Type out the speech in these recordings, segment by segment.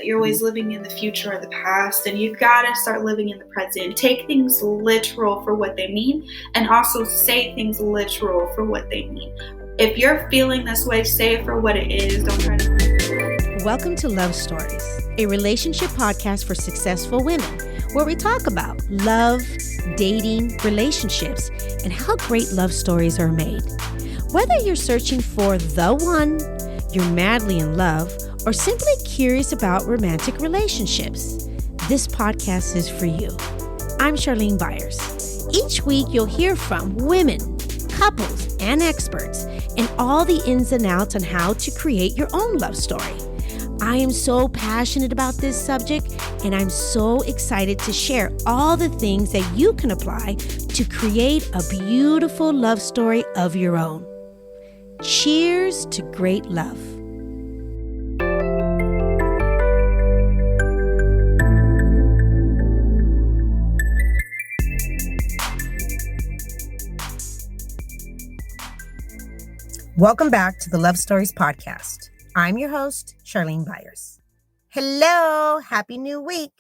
you're always living in the future or the past, and you've got to start living in the present. Take things literal for what they mean, and also say things literal for what they mean. If you're feeling this way, say it for what it is. Don't try to... Welcome to Love Stories, a relationship podcast for successful women, where we talk about love, dating, relationships, and how great love stories are made. Whether you're searching for the one, you're madly in love, or simply curious about romantic relationships, this podcast is for you. I'm Charlene Byars. Each week, you'll hear from women, couples, and experts, and all the ins and outs on how to create your own love story. I am so passionate about this subject, and I'm so excited to share all the things that you can apply to create a beautiful love story of your own. Cheers to great love. Welcome back to the Love Stories podcast. I'm your host, Charlene Byars. Hello, happy new week.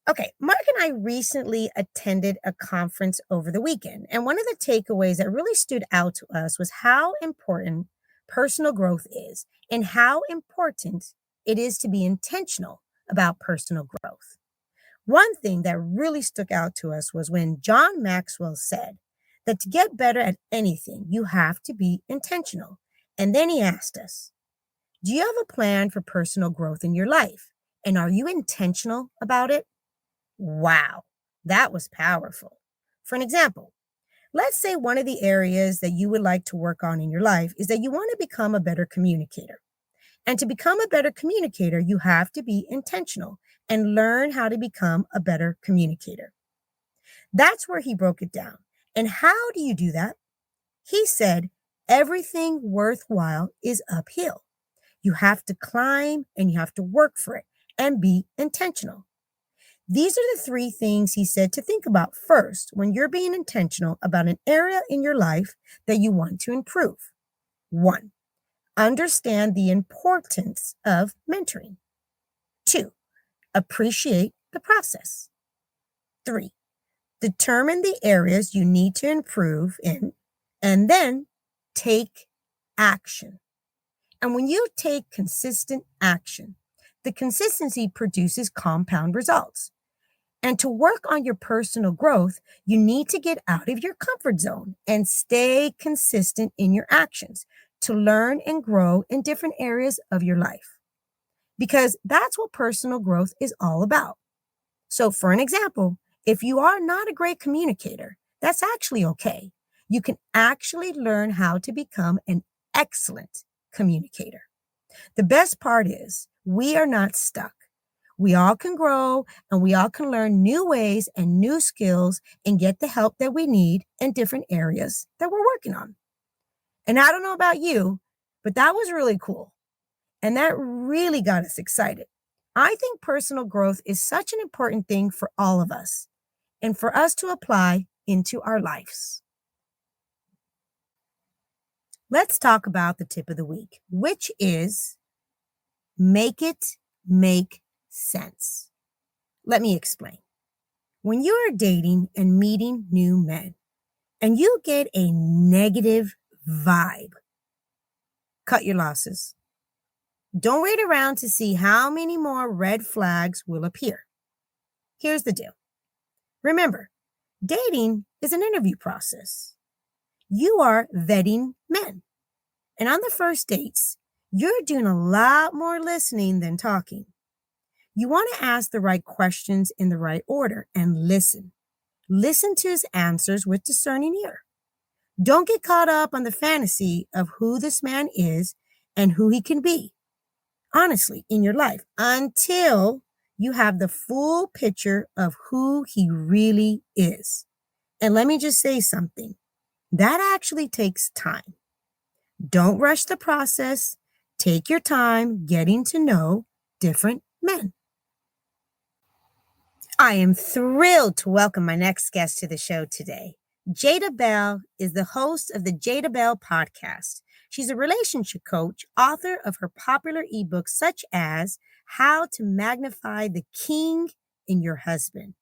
Okay, Mark and I recently attended a conference over the weekend, and one of the takeaways that really stood out to us was how important personal growth is and how important it is to be intentional about personal growth. One thing that really stuck out to us was when John Maxwell said that to get better at anything, you have to be intentional. And then he asked us, do you have a plan for personal growth in your life? And are you intentional about it? Wow, that was powerful. For an example, let's say one of the areas that you would like to work on in your life is that you want to become a better communicator. And to become a better communicator, you have to be intentional and learn how to become a better communicator. That's where he broke it down. And how do you do that? He said, everything worthwhile is uphill. You have to climb and you have to work for it and be intentional. These are the three things he said to think about first when you're being intentional about an area in your life that you want to improve. 1, understand the importance of mentoring. 2, appreciate the process. 3, determine the areas you need to improve in, and then take action. And when you take consistent action, the consistency produces compound results. And to work on your personal growth, you need to get out of your comfort zone and stay consistent in your actions to learn and grow in different areas of your life. Because that's what personal growth is all about. So for an example, if you are not a great communicator, that's actually okay. You can actually learn how to become an excellent communicator. The best part is we are not stuck. We all can grow and we all can learn new ways and new skills and get the help that we need in different areas that we're working on. And I don't know about you, but that was really cool. And that really got us excited. I think personal growth is such an important thing for all of us and for us to apply into our lives. Let's talk about the tip of the week, which is make it make sense. Let me explain. When you are dating and meeting new men and you get a negative vibe, cut your losses. Don't wait around to see how many more red flags will appear. Here's the deal. Remember, dating is an interview process. You are vetting men. And on the first dates, you're doing a lot more listening than talking. You want to ask the right questions in the right order and listen. Listen to his answers with discerning ear. Don't get caught up on the fantasy of who this man is and who he can be, honestly, in your life, until you have the full picture of who he really is. And let me just say something. That actually takes time. Don't rush the process. Take your time getting to know different men. I am thrilled to welcome my next guest to the show today. Jada Bell is the host of the Jada Bell podcast. She's a relationship coach, author of her popular ebooks such as how to magnify the king in your husband,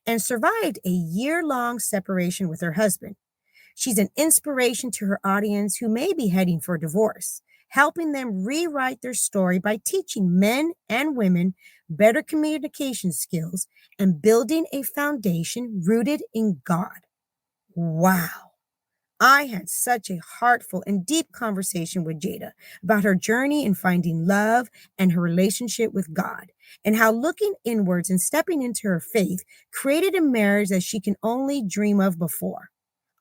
and survived a year-long separation with her husband. She's an inspiration to her audience who may be heading for divorce, helping them rewrite their story by teaching men and women better communication skills and building a foundation rooted in God. Wow. I had such a heartful and deep conversation with Jada about her journey in finding love and her relationship with God, and how looking inwards and stepping into her faith created a marriage that she can only dream of before.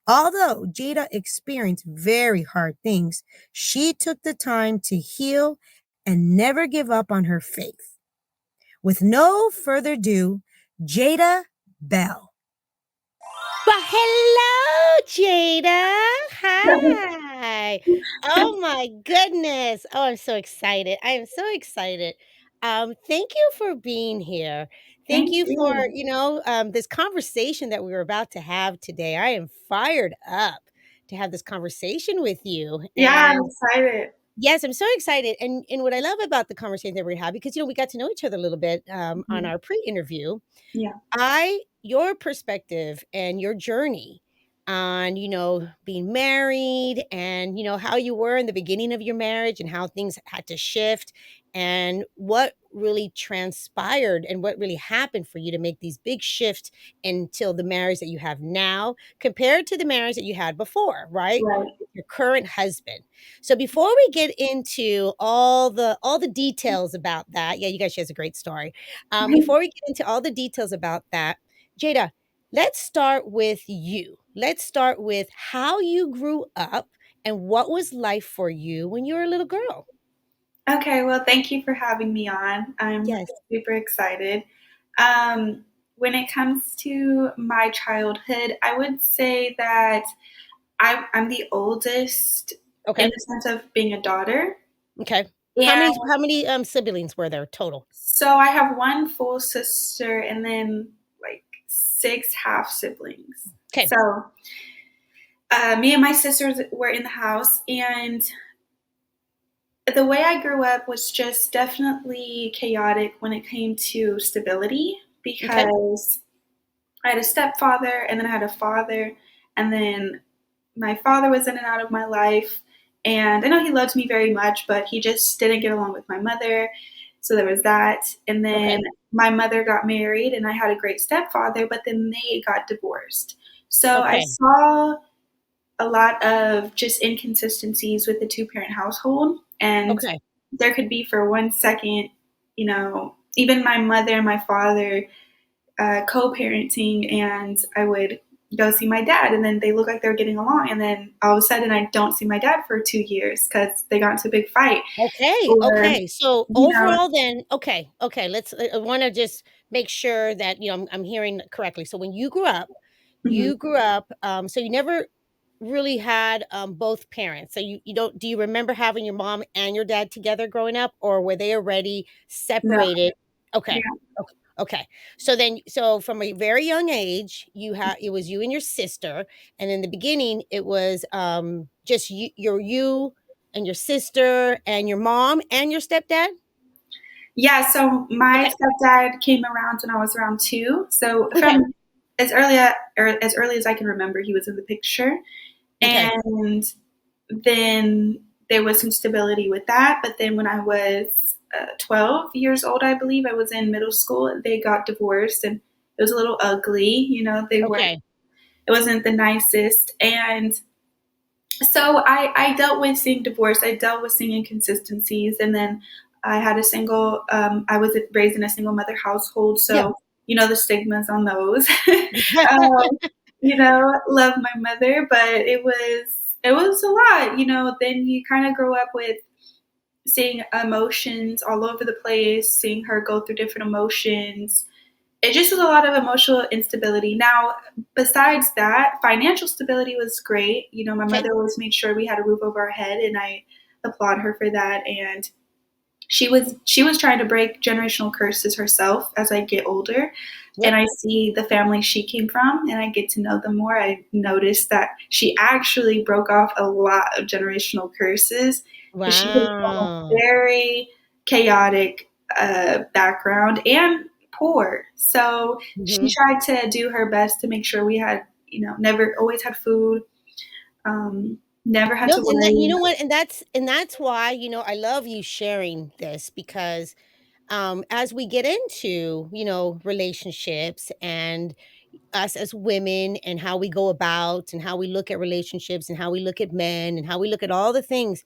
Although Jada experienced very hard things, she took the time to heal and never give up on her faith. With no further ado, Jada Bell. Well, hello, Jada. Hi. Oh my goodness. Oh, I'm so excited. I am so excited. Thank you for being here. Thank Thank you for, you. this conversation that we were about to have today. I am fired up to have this conversation with you. Yeah, I'm And excited. yes, I'm so excited. And what I love about the conversation that we had, because we got to know each other a little bit on Mhm. our pre-interview. Yeah, Your perspective and your journey on, being married and, how you were in the beginning of your marriage and how things had to shift and what really transpired and what really happened for you to make these big shifts until the marriage that you have now compared to the marriage that you had before, right? right. With your current husband. So before we get into all the details about that, yeah, you guys, she has a great story. Before we get into all the details about that, Jada, let's start with you. Let's start with how you grew up and what was life for you when you were a little girl. Okay, well, thank you for having me on. I'm Yes. super excited. Um, when it comes to my childhood, I would say that I'm the oldest in Okay. the sense of being a daughter. Okay. How And many how many siblings were there total? so I have one full sister and then like six half siblings. Okay. So me and my sisters were in the house, and the way I grew up was just definitely chaotic when it came to stability Okay. because I had a stepfather and then I had a father, and then my father was in and out of my life. And I know he loved me very much, but he just didn't get along with my mother. So there was that. And then Okay. my mother got married, and I had a great stepfather, but then they got divorced. So I Okay. saw a lot of just inconsistencies with the two parent household. And Okay. there could be for 1 second, even my mother and my father co-parenting, and I would go see my dad, and then they look like they're getting along, and then all of a sudden I don't see my dad for 2 years because they got into a big fight. Okay. Or, Okay. So you know, overall then, okay. Okay. Let's I want to just make sure that, I'm hearing correctly. So when mhm. you grew up, so you never really had both parents. So you don't do you remember having your mom and your dad together growing up, or were they already No, separated? Okay. yeah. Okay. Okay. So from a very young age, it was you and your sister, and in the beginning it was just you and your sister and your mom and your stepdad? Yeah, so my Okay. stepdad came around when I was around 2. So Okay. from as early as I can remember, he was in the picture. Okay. And then there was some stability with that. But then when I was 12 years old, I believe I was in middle school, they got divorced, and it was a little ugly. Okay. It wasn't the nicest. And so I dealt with seeing divorce. I dealt with seeing inconsistencies. And then I was raised in a single mother household. Yeah. So, the stigmas on those. um, love my mother, but it was a lot. Then you kind of grow up with seeing emotions all over the place, seeing her go through different emotions. It just was a lot of emotional instability. Now, besides that, financial stability was great. My Okay. mother always made sure we had a roof over our head, and I applaud her for that. And she was trying to break generational curses herself as I get older, and Yep. I see the family she came from, and I get to know them more. I noticed that she actually broke off a lot of generational curses because she came from a Wow. very chaotic background and poor. So she Mhm. tried to do her best to make sure we had, never always had food, never had No, to and that you worry. know what? And that's why, I love you sharing this because, as we get into, relationships and us as women and how we go about and how we look at relationships and how we look at men and how we look at all the things,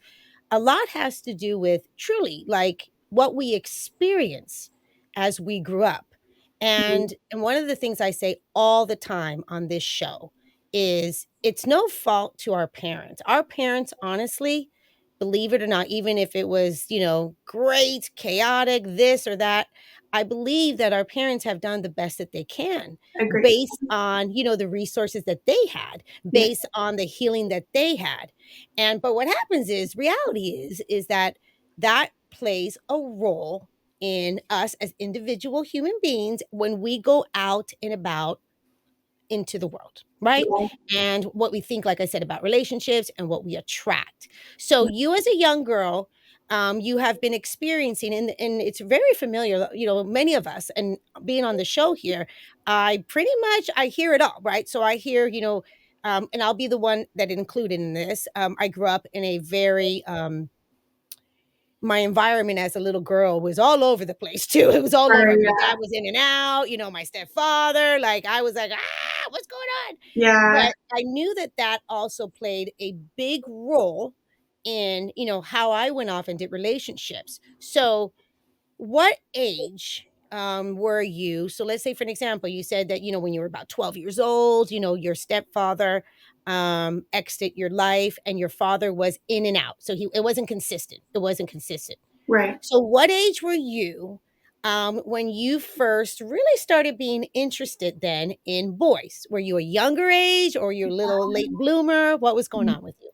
a lot has to do with truly like what we experience as we grew up. And one of the things I say all the time on this show is it's no fault to our parents. Our parents honestly, believe it or not, even if it was, great, chaotic, this or that, I believe that our parents have done the best that they can Agree. based on, the resources that they had, Yeah, based on the healing that they had. And but what happens is reality is that that plays a role in us as individual human beings when we go out and about into the world, right? yeah, And what we think, like I said, about relationships and what we attract. So you as a young girl, you have been experiencing, and it's very familiar, many of us, and being on the show here, I pretty much I hear it all, right? So I hear, and I'll be the one that included in this. I grew up in a very my environment as a little girl was all over the place too. It was all over. My yeah, dad was in and out, my stepfather, like I was like, what's going on? yeah. But I knew that that also played a big role in, how I went off and did relationships. So what age were you? So let's say, for an example, you said that, when you were about 12 years old, your stepfather exited your life and your father was in and out. So it wasn't consistent. It wasn't consistent. Right. So what age were you when you first really started being interested then in boys? Were you a younger age or you're a little late bloomer? What was going on with you?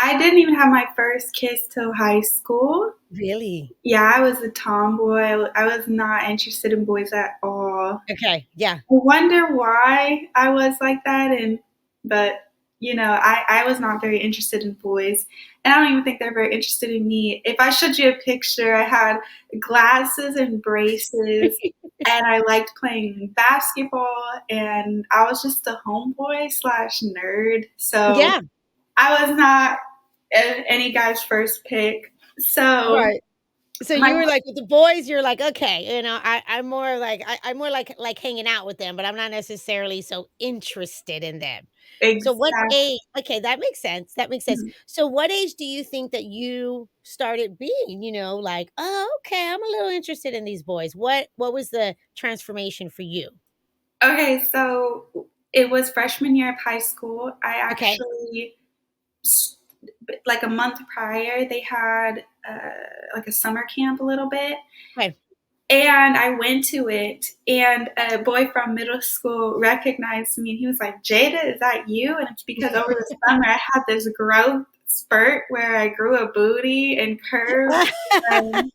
I didn't even have my first kiss till high school. Really? Yeah, I was a tomboy. I was not interested in boys at all. Okay. Yeah. I wonder why I was like that, but I was not very interested in boys, and I don't even think they're very interested in me. If I showed you a picture, I had glasses and braces, and I liked playing basketball, and I was just a homeboy slash nerd. So Yeah. I was not any guy's first pick. So Right. So my you were like with the boys, you're like, okay, I'm more like I'm more like hanging out with them, but I'm not necessarily so interested in them. So what exact. age? Okay, that makes sense. That makes sense. So what age do you think that you started being, like, oh, okay, I'm a little interested in these boys. What was the transformation for you? Okay, so it was freshman year of high school. I Okay. actually, like a month prior, they had like a summer camp a little bit. Okay. And I went to it, and a boy from middle school recognized me, and he was like, Jada, is that you? And it's because over the summer I had this growth spurt where I grew a booty and curves and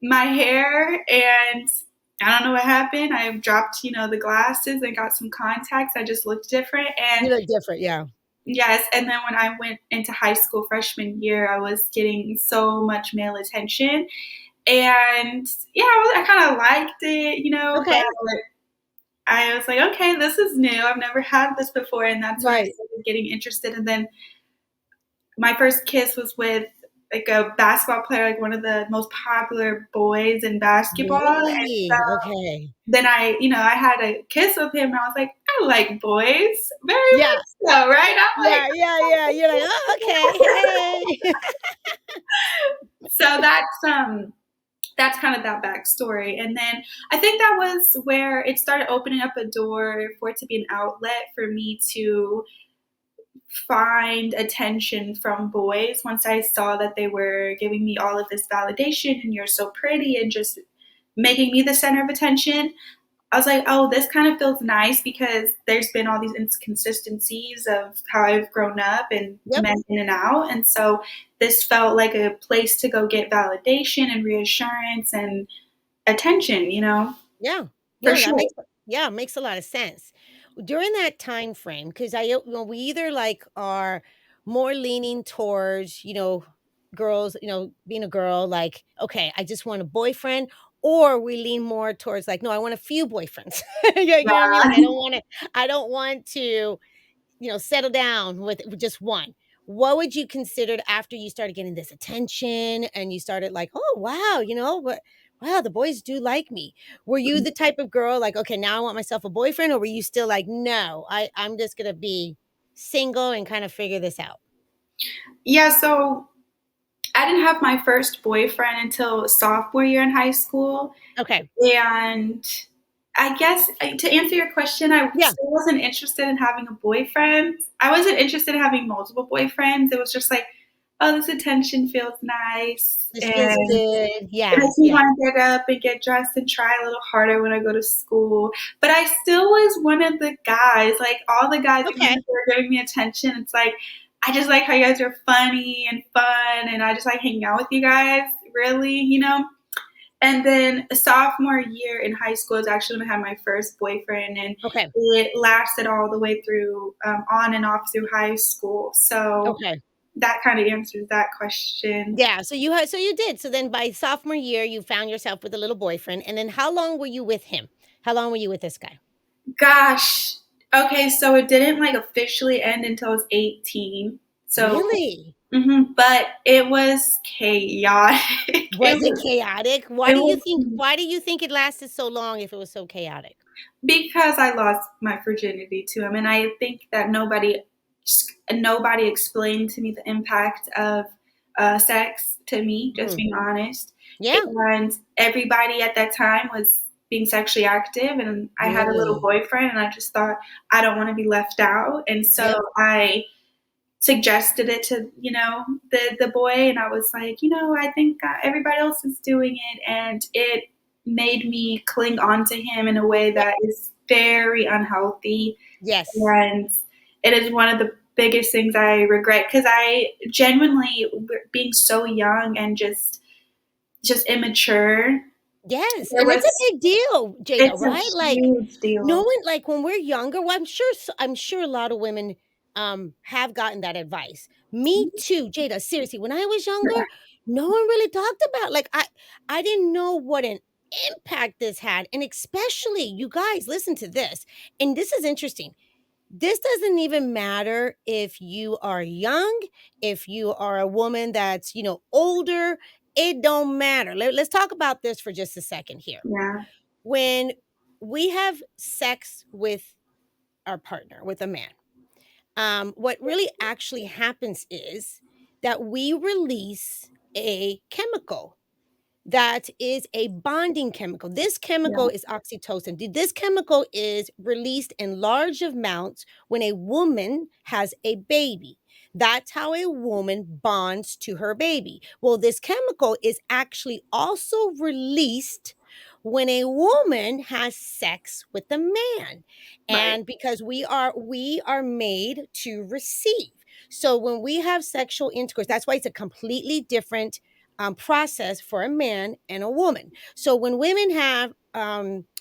my hair, and I don't know what happened. I dropped, the glasses and got some contacts. I just looked different. And You look different, yeah. yes, and then when I went into high school freshman year, I was getting so much male attention. And yeah, I kind of liked it, but Okay. I was like, okay, this is new. I've never had this before. And that's when I Right. started getting interested. And then my first kiss was with like a basketball player, like one of the most popular boys in basketball. And Really? Okay. then I had a kiss with him, and I was like, I like boys very Yeah. much so, right? I'm like, Yeah, yeah, yeah. You're like, oh, okay. Hey. so that's kind of that backstory. And then I think that was where it started opening up a door for it to be an outlet for me to find attention from boys once I saw that they were giving me all of this validation and you're so pretty and just making me the center of attention. I was like, oh, this kind of feels nice because there's been all these inconsistencies of how I've grown up and Yep. men in and out. And so this felt like a place to go get validation and reassurance and attention, Yeah. for No, that sure. makes a lot of sense. During that time frame, because we either like are more leaning towards, girls, being a girl, like, okay, I just want a boyfriend, Or we lean more towards like, no, I want a few boyfriends. You know what I mean? Like, I don't want to, settle down with just one. What would you consider after you started getting this attention and you started like, oh wow, but wow, the boys do like me. Were you the type of girl like, okay, now I want myself a boyfriend, or were you still like, no, I'm just gonna be single and kind of figure this out? Yeah, so I didn't have my first boyfriend until sophomore year in high school. Okay. And I guess to answer your question, I Yeah. still wasn't interested in having a boyfriend. I wasn't interested in having multiple boyfriends. It was just like, oh, this attention feels nice. This feels And good. it Yeah. makes me Yeah. want to get up and get dressed and try a little harder when I go to school. But I still was one of the guys, like all the guys, even Okay. if they were giving me attention, it's like, I just like how you guys are funny and fun, and I just like hanging out with you guys, really. And then sophomore year in high school is actually when I had my first boyfriend, and Okay. it lasted all the way through, on and off through high school. So Okay. that kind of answers that question. Yeah, so you did. So then by sophomore year, you found yourself with a little boyfriend, and then how long were you with him? How long were you with this guy? Gosh. Okay, so it didn't like officially end until I was 18. So, Really? but it was chaotic. Was it chaotic? It was Why do you think it lasted so long if it was so chaotic? because I lost my virginity to him, and I think that nobody explained to me the impact of sex to me. Just Mhm. being honest, Yeah. and everybody at that time was being sexually active, and I had a little Really? boyfriend, and I just thought I don't want to be left out, and so Yep. I suggested it to the boy, and I was like, I think everybody else is doing it, and it made me cling on to him in a way Yep. that is very unhealthy, Yes. and it is one of the biggest things I regret because I genuinely, being so young and just immature, Yes, there and it's was a big deal, Jada, it's a right? Like, huge deal. knowing like, when we're younger, well, I'm sure a lot of women, have gotten that advice. Me too, Jada, seriously, when I was younger, no one really talked about like, I didn't know what an impact this had, and especially you guys, listen to this, and this is interesting. This doesn't even matter if you are young, if you are a woman that's, older, it don't matter. Let's talk about this for just a second here. Yeah, When we have sex with our partner, with a man, what really actually happens is that we release a chemical that is a bonding chemical. This chemical yeah, is oxytocin. This chemical is released in large amounts when a woman has a baby. That's how a woman bonds to her baby. Well, this chemical is actually also released when a woman has sex with a man. right. And because we are made to receive. So when we have sexual intercourse, that's why it's a completely different process for a man and a woman. So when women have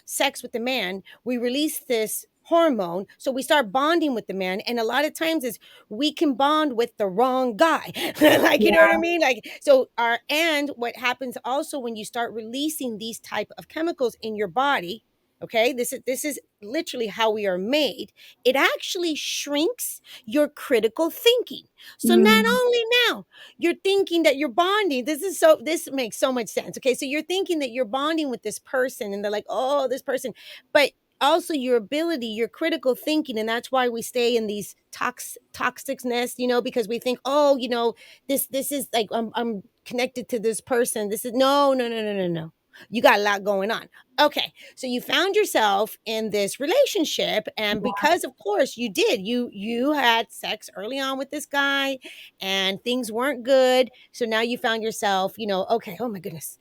sex with the man, we release this hormone. So we start bonding with the man. And a lot of times is we can bond with the wrong guy. Like, you know what I Yeah, mean? Like, so and what happens also when you start releasing these type of chemicals in your body, okay, this is literally how we are made. It actually shrinks your critical thinking. So not mm, only now you're thinking that you're bonding. This makes so much sense. Okay. So you're thinking that you're bonding with this person and they're like, oh, this person, but also your ability, your critical thinking. And that's why we stay in these toxicness, because we think, oh, this is like, I'm connected to this person. This is no, no, no, no, no, no. You got a lot going on. Okay. So you found yourself in this relationship. And because of course you did, you had sex early on with this guy and things weren't good. So now you found yourself, okay, oh my goodness,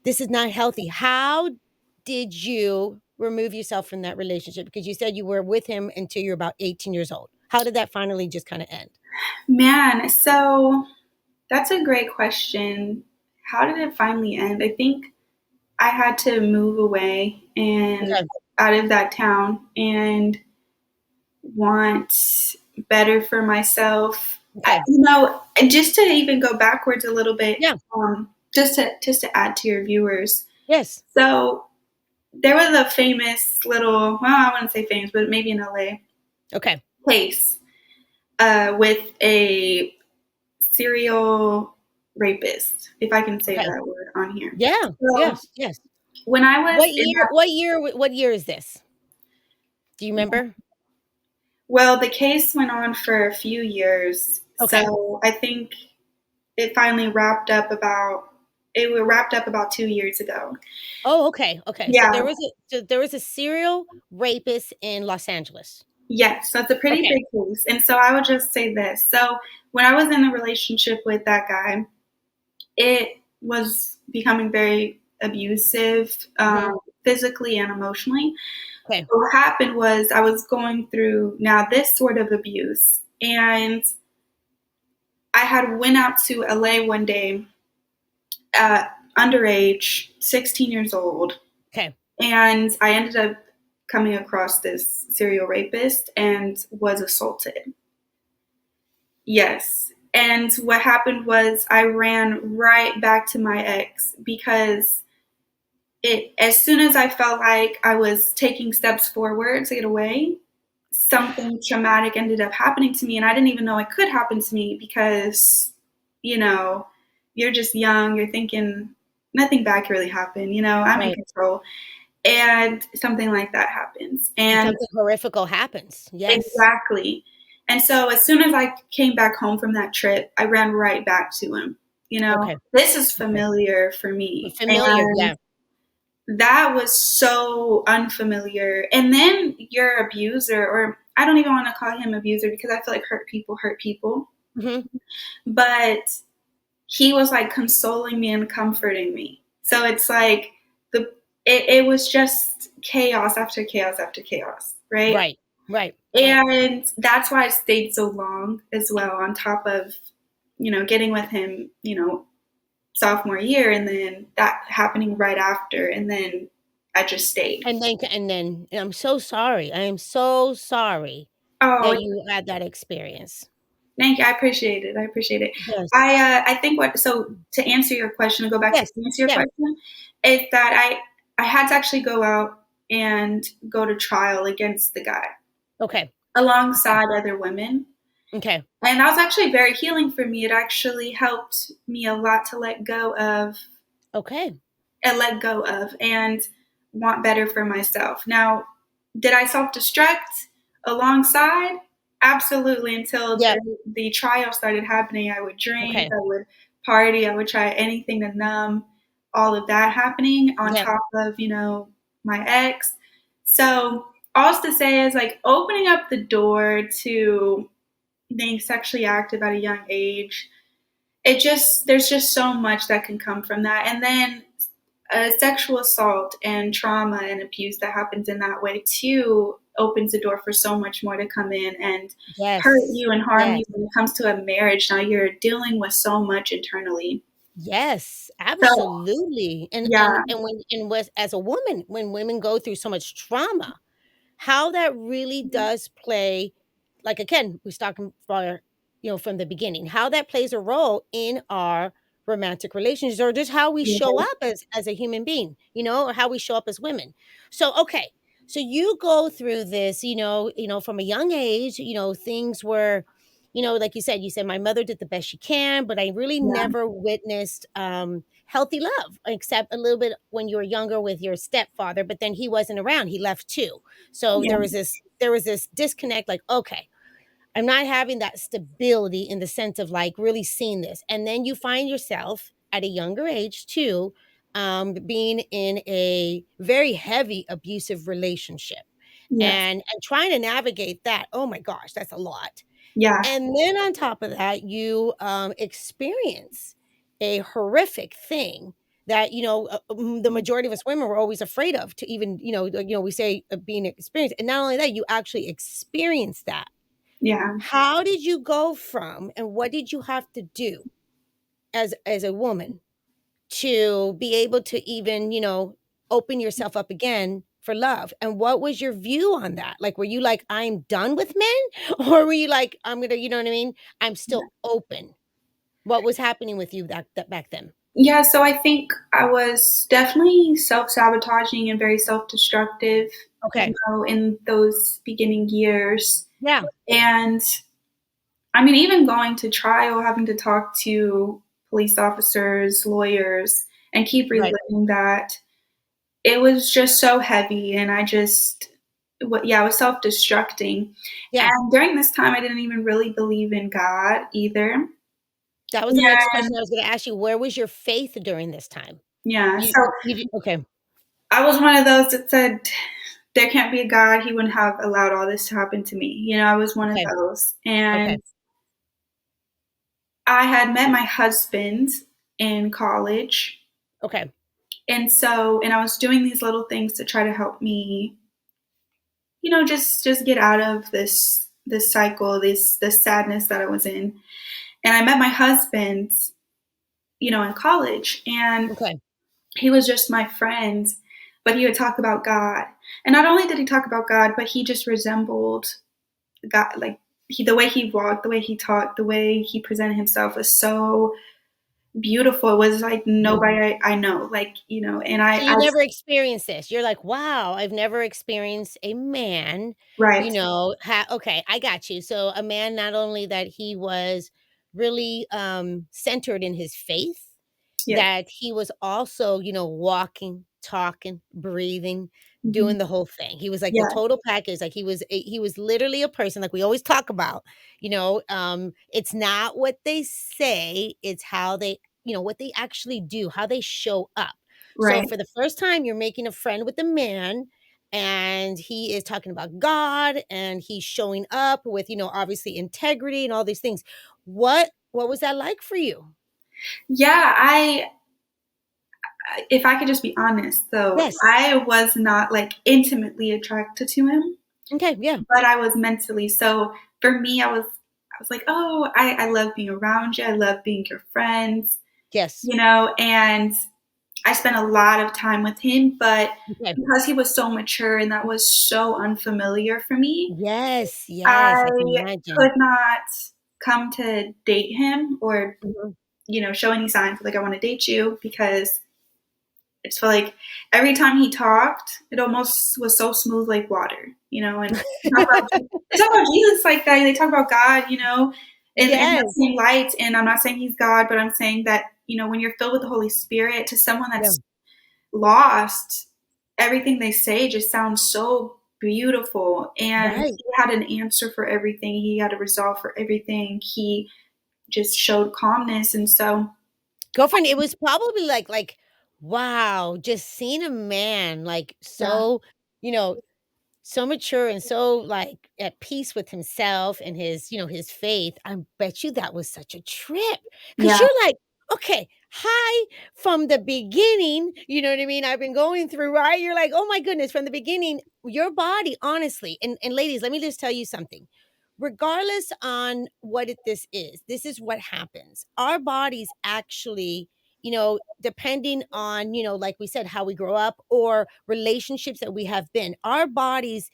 this is not healthy. How did you remove yourself from that relationship? Because you said you were with him until you're about 18 years old. How did that finally just kind of end? man. So that's a great question. How did it finally end? I think I had to move away and Okay. out of that town and want better for myself. Okay. And just to even go backwards a little bit, Yeah. just to add to your viewers. Yes. So there was a famous little, well, I wouldn't say famous, but maybe in LA Okay. case with a serial rapist, if I can say Okay. that word on here. Yeah. So Yes. Yes. when I was in that, What year is this? Do you remember? well, the case went on for a few years. Okay. So I think it finally wrapped up about, it was wrapped up about 2 years ago. Oh, okay. Okay. Yeah. So there was a serial rapist in Los Angeles. Yes, that's a pretty Okay. big case. And so I would just say this. So when I was in a relationship with that guy, it was becoming very abusive, Mhm. physically and emotionally. Okay. What happened was I was going through now this sort of abuse, and I had went out to LA one day, underage, 16 years old, Okay. and I ended up coming across this serial rapist and was assaulted. Yes. And what happened was I ran right back to my ex because it as soon as I felt like I was taking steps forward to get away, something traumatic ended up happening to me, and I didn't even know it could happen to me because, you know, you're just young, you're thinking nothing bad can really happen, I'm in Right. control. And something like that happens. And And something horrifical happens. Yes. exactly. And so as soon as I came back home from that trip, I ran right back to him. Okay. This is Okay. familiar for me. Familiar. And Yeah. that was so unfamiliar. And then your abuser, or I don't even want to call him abuser because I feel like hurt people. Mhm. But he was like consoling me and comforting me. So it's like it was just chaos after chaos after chaos, right? Right. Right. Right. And that's why I stayed so long as well, on top of, getting with him, sophomore year, and then that happening right after. And then I just stayed. And I'm so sorry. I am so sorry that Oh, you had that experience. thank you. I appreciate it. I appreciate it. Yes. I think so to answer your question, go back to Yes. answer your Yeah. question, is that I had to actually go out and go to trial against the guy Okay. Okay. alongside other women. Okay. And that was actually very healing for me. It actually helped me a lot to Okay. let go of and want better for myself. Now, did I self-destruct alongside? Absolutely. Until Yep. the trial started happening, I would drink, Okay. I would party, I would try anything to numb all of that happening on Yep. top of, my ex. So all to say is like opening up the door to being sexually active at a young age, there's just so much that can come from that. And then sexual assault and trauma and abuse that happens in that way too opens the door for so much more to come in and hurt Yes. you and harm Yes. you. When it comes to a marriage, now you're dealing with so much internally. Yes, So absolutely. yeah, And was as a woman, when women go through so much trauma, how that really does play, like again, we talking for from the beginning, how that plays a role in our romantic relationships or just how we show yeah, up as a human being, or how we show up as women. So okay, so you go through this, from a young age, things were, like you said my mother did the best she can, but I really yeah, never witnessed healthy love except a little bit when you were younger with your stepfather, but then he wasn't around, he left too. So yeah, there was this disconnect, like, okay, I'm not having that stability in the sense of like really seeing this. And then you find yourself at a younger age too, being in a very heavy abusive relationship yes, and trying to navigate that. Oh my gosh, that's a lot. yeah, And then on top of that, you experience a horrific thing that the majority of us women were always afraid of to even we say being experienced, and not only that, you actually experience that. yeah, How did you go from, and what did you have to do as a woman to be able to even open yourself up again for love? And what was your view on that? Like, were you like, I'm done with men, or were you like, I'm gonna, you know what I mean, I'm still open? What was happening with you that back then? Yeah, so I think I was definitely self-sabotaging and very self-destructive, Okay. in those beginning years. Yeah. And I mean, even going to trial, having to talk to police officers, lawyers, and keep Right. reliving that, it was just so heavy. And yeah, I was self destructing. Yeah. And during this time, I didn't even really believe in God either. That was the next Yeah. question I was gonna ask you. Where was your faith during this time? Yeah. You So you did okay. I was one of those that said, there can't be a God. He wouldn't have allowed all this to happen to me. I was one of Okay. those. Okay. And I had met my husband in college. Okay. And I was doing these little things to try to help me, just get out of this cycle, this sadness that I was in. And I met my husband, in college, and Okay. he was just my friend, but he would talk about God. And not only did he talk about God, but he just resembled God. Like, the way he walked, the way he talked, the way he presented himself was so beautiful. It was like Mhm. nobody I know, like, and So I you never experienced this. You're like, "Wow, I've never experienced a man," right. okay, I got you. So a man not only that he was really, centered in his faith, Yes. that he was also, walking, talking, breathing, Mhm. doing the whole thing. He was like the Yeah. total package, like he was literally a person like we always talk about, it's not what they say, it's how they what they actually do, how they show up. So Right. for the first time, you're making a friend with a man and he is talking about God and he's showing up with, obviously integrity and all these things. What was that like for you? Yeah, if I could just be honest, though, Yes. I was not, like, intimately attracted to him, Okay, yeah. but I was mentally. So for me, I was like, "Oh, I love being around you. I love being your friends," Yes. and I spent a lot of time with him, but Okay. because he was so mature and that was so unfamiliar for me, Yes, yes, I I can imagine. could not come to date him or, Mhm. show any signs like, "I wanna date you," because it's like every time he talked, it almost was so smooth like water, and they talk about Jesus like that, they talk about God, in that Yes. same light, and I'm not saying he's God, but I'm saying that, when you're filled with the Holy Spirit, to someone Yeah, that's lost, everything they say just sounds so beautiful, and right. he had an answer for everything, he had a resolve for everything, he just showed calmness, and so Girlfriend, it was probably wow, just seeing a man, yeah, you know, so mature and so, at peace with himself and his faith. I bet you that was such a trip because 'cause yeah, you're like, "Okay, hi from the beginning," you know what I mean? I've been going through, right? You're like, "Oh my goodness," from the beginning, your body, honestly and ladies, let me just tell you something. Regardless on this is what happens. Our bodies actually, depending on, like we said, how we grow up or relationships that we have been, our bodies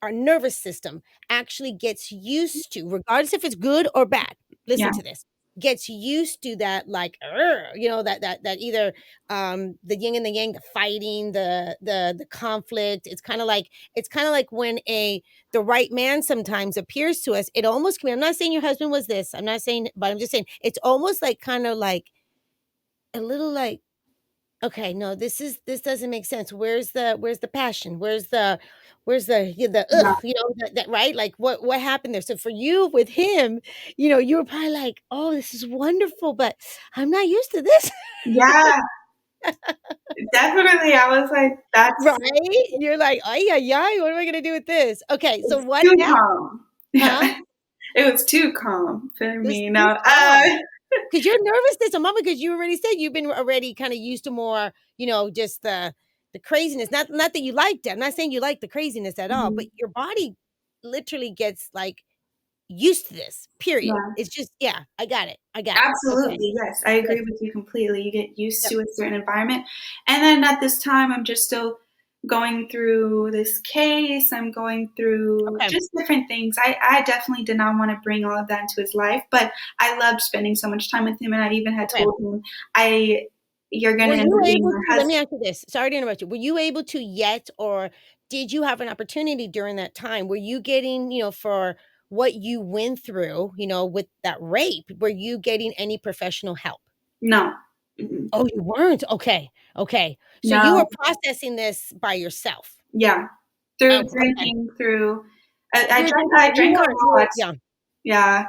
our nervous system actually gets used to, regardless if it's good or bad. yeah, Listen to this. Gets used to that, that either the yin and the yang, the fighting, the conflict. It's kind of like when the right man sometimes appears to us. It almost can be, I'm not saying your husband was this. I'm not saying, but I'm just saying it's almost like kind of like a little like okay, no, this doesn't make sense. Where's the passion? Where's the yeah, the yeah, that right? Like what happened there? So for you with him, you were probably like, "Oh, this is wonderful, but I'm not used to this." yeah. Definitely, I was like, Right? You're like, "Ay, ay, ay, what am I gonna do with this?" Okay, so it's what too happened? calm. Huh? Yeah, it was too calm for This me. too No, calm. 'Cause your nervous system, mama, because you already said you've been already kinda used to more, just the craziness. Not that you liked it. I'm not saying you like the craziness at all, but mhm, your body literally gets, used to this, period. yeah, It's just yeah, I got it. I got it. Okay. absolutely, yes, I Yes. agree with you completely. You get used Yep. to a certain environment, and then at this time, I'm just still. going through this case. I'm going through Okay. just different things. I definitely did not want to bring all of that into his life, but I loved spending so much time with him. And I even had Okay. told him, you're going Were to end you up being able my to let me husband. ask you this, sorry to interrupt you. Were you able to yet, or did you have an opportunity during that time? Were you getting, for what you went through, with that rape, were you getting any professional help? No. Mm-mm. Oh, you weren't? Okay, okay. So you were No. processing this by yourself? Yeah. Through Oh, okay. drinking, through Through drinking, I drank you a were lot. yeah. Yeah.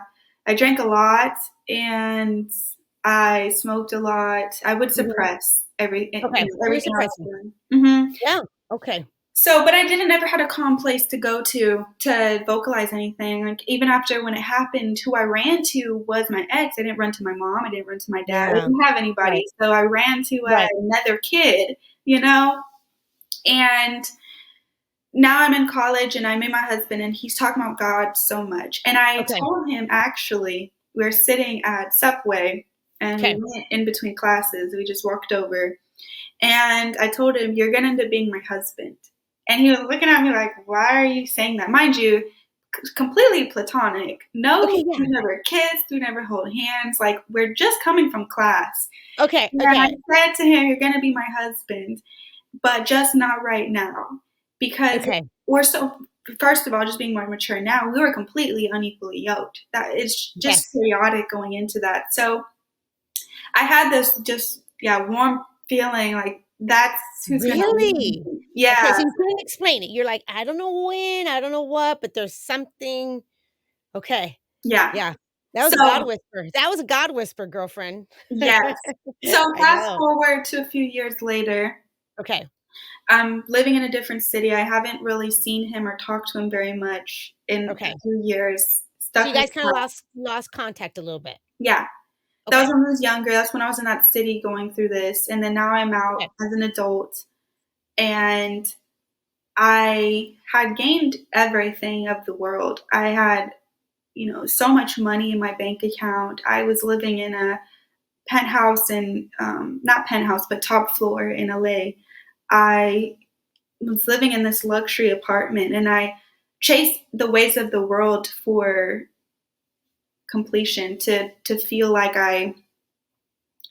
I drank a lot and I smoked a lot. I would Mhm. suppress Okay, you were everything I was suppressing. doing. Mhm. Yeah, okay. So, but I didn't ever had a calm place to go to vocalize anything. Like even after when it happened, who I ran to was my ex. I didn't run to my mom. I didn't run to my dad. I Yeah, didn't have right, anybody. So I ran to right. another kid, you know? And now I'm in college and I met my husband and he's talking about God so much. And I Okay, told him actually, we're sitting at Subway and we okay, went in between classes. We just walked over and I told him, you're going to end up being my husband. And he was looking at me like, why are you saying that? Mind you, completely platonic. No, okay, yeah. we never kissed. We never hold hands. Like, we're just coming from class. Okay, And I okay, said to him, you're going to be my husband, but just not right now. Because okay, we're so, first of all, just being more mature now, we were completely unequally yoked. That it's just yes. chaotic going into that. So I had this just, yeah, warm feeling like that's who's going to lead Really? me. Okay, Yeah. so you couldn't explain it. You're like, "I don't know when, I don't know what, but there's something." Okay, Yeah. yeah. That was a God So, whisper. That was a God whisper, girlfriend. yes. So I fast know. forward to a few years later, Okay, I'm living in a different city. I haven't really seen him or talked to him very much in a okay. few years. So Stuck you in guys kinda class. lost contact a little bit. Yeah. That was Okay, when I was younger. That's when I was in that city going through this. And then now I'm out okay, as an adult and I had gained everything of the world. I had, so much money in my bank account. I was living in a penthouse in, not penthouse, but top floor in LA. I was living in this luxury apartment and I chased the ways of the world for completion to feel like I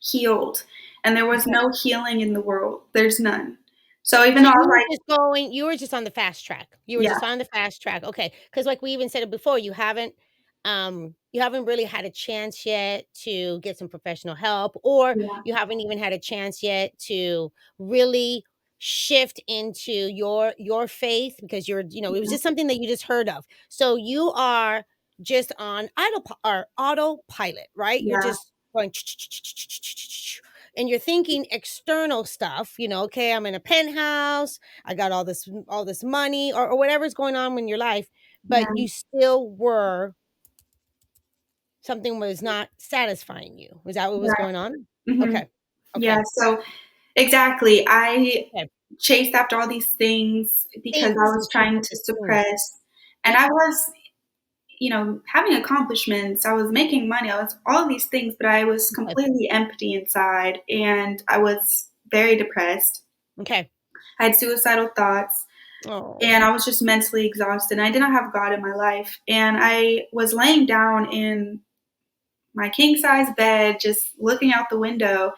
healed. And there was okay. no healing in the world. There's none. So even So though I was like, you were just on the fast track. You were yeah, just on the fast track, okay? Because like we even said it before, you haven't really had a chance yet to get some professional help, or yeah, you haven't even had a chance yet to really shift into your faith because it was yeah, just something that you just heard of. So you are just on autopilot, right? You're yeah, just going and you're thinking external stuff, okay, I'm in a penthouse, I got all this money, or whatever's going on in your life, yeah, but you still were something was not satisfying you. Was that what was right. going on? Hmm. Okay. Yeah. Okay. So exactly. I Okay. chased after all these things because I Things was and trying people, to just things. suppress. And Yep. I was, having accomplishments. I was making money. I was all these things, but I was Okay. completely empty inside and I was very depressed. Okay. I had suicidal thoughts Oh. and I was just mentally exhausted. I did not have God in my life. And I was laying down in my king size bed, just looking out the window.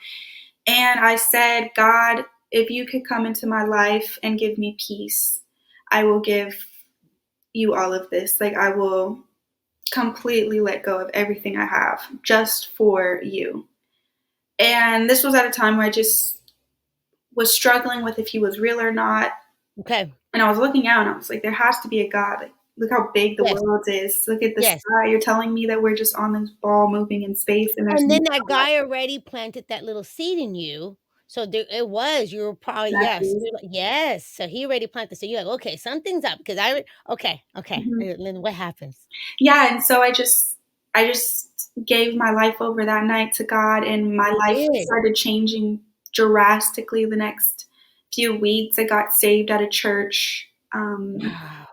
And I said, God, if you could come into my life and give me peace, I will give you all of this. Like, I will completely let go of everything I have just for you. And this was at a time where I just was struggling with if he was real or not. Okay. And I was looking out and I was like, there has to be a God. Like, look how big the Yes. world is. Look at the Yes. sky. You're telling me that we're just on this ball moving in space and there's And no then that God. guy already planted that little seed in you. So there it was. You were probably yes. Exactly. Yes. So he already planted. So you're like, okay, something's up because okay, okay. Mhm. And then what happens? Yeah, and so I just gave my life over that night to God, and my You life did. started changing drastically the next few weeks. I got saved at a church. Wow.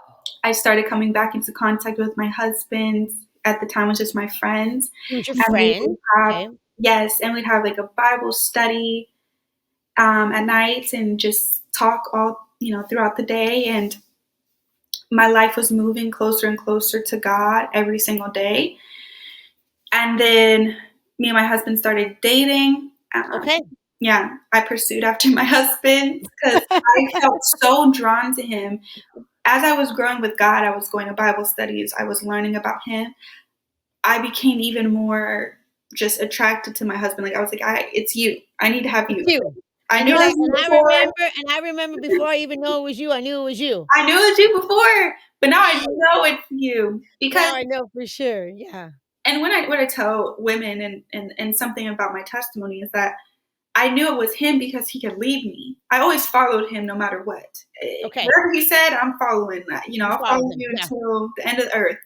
I started coming back into contact with my husband. At the time, it was just my friends, He was your and we would friend. have Okay. yes, and we'd have like a Bible study at night and just talk all throughout the day, and my life was moving closer and closer to God every single day. And then me and my husband started dating. Okay. Yeah, I pursued after my husband because I felt so drawn to him. As I was growing with God, I was going to Bible studies, I was learning about him. I became even more just attracted to my husband. Like I was like, it's you. I need to have It's you. you. I And knew you're it was like, you before. and I remember before I even know it was you, I knew it was you. I knew it was you before, but now I know it's you because. Now I know for sure. Yeah. And when I tell women and something about my testimony is that I knew it was him because he could lead me. I always followed him no matter what. Okay. Whatever he said, I'm following that. You I'll follow follow him. you Yeah. until the end of the earth.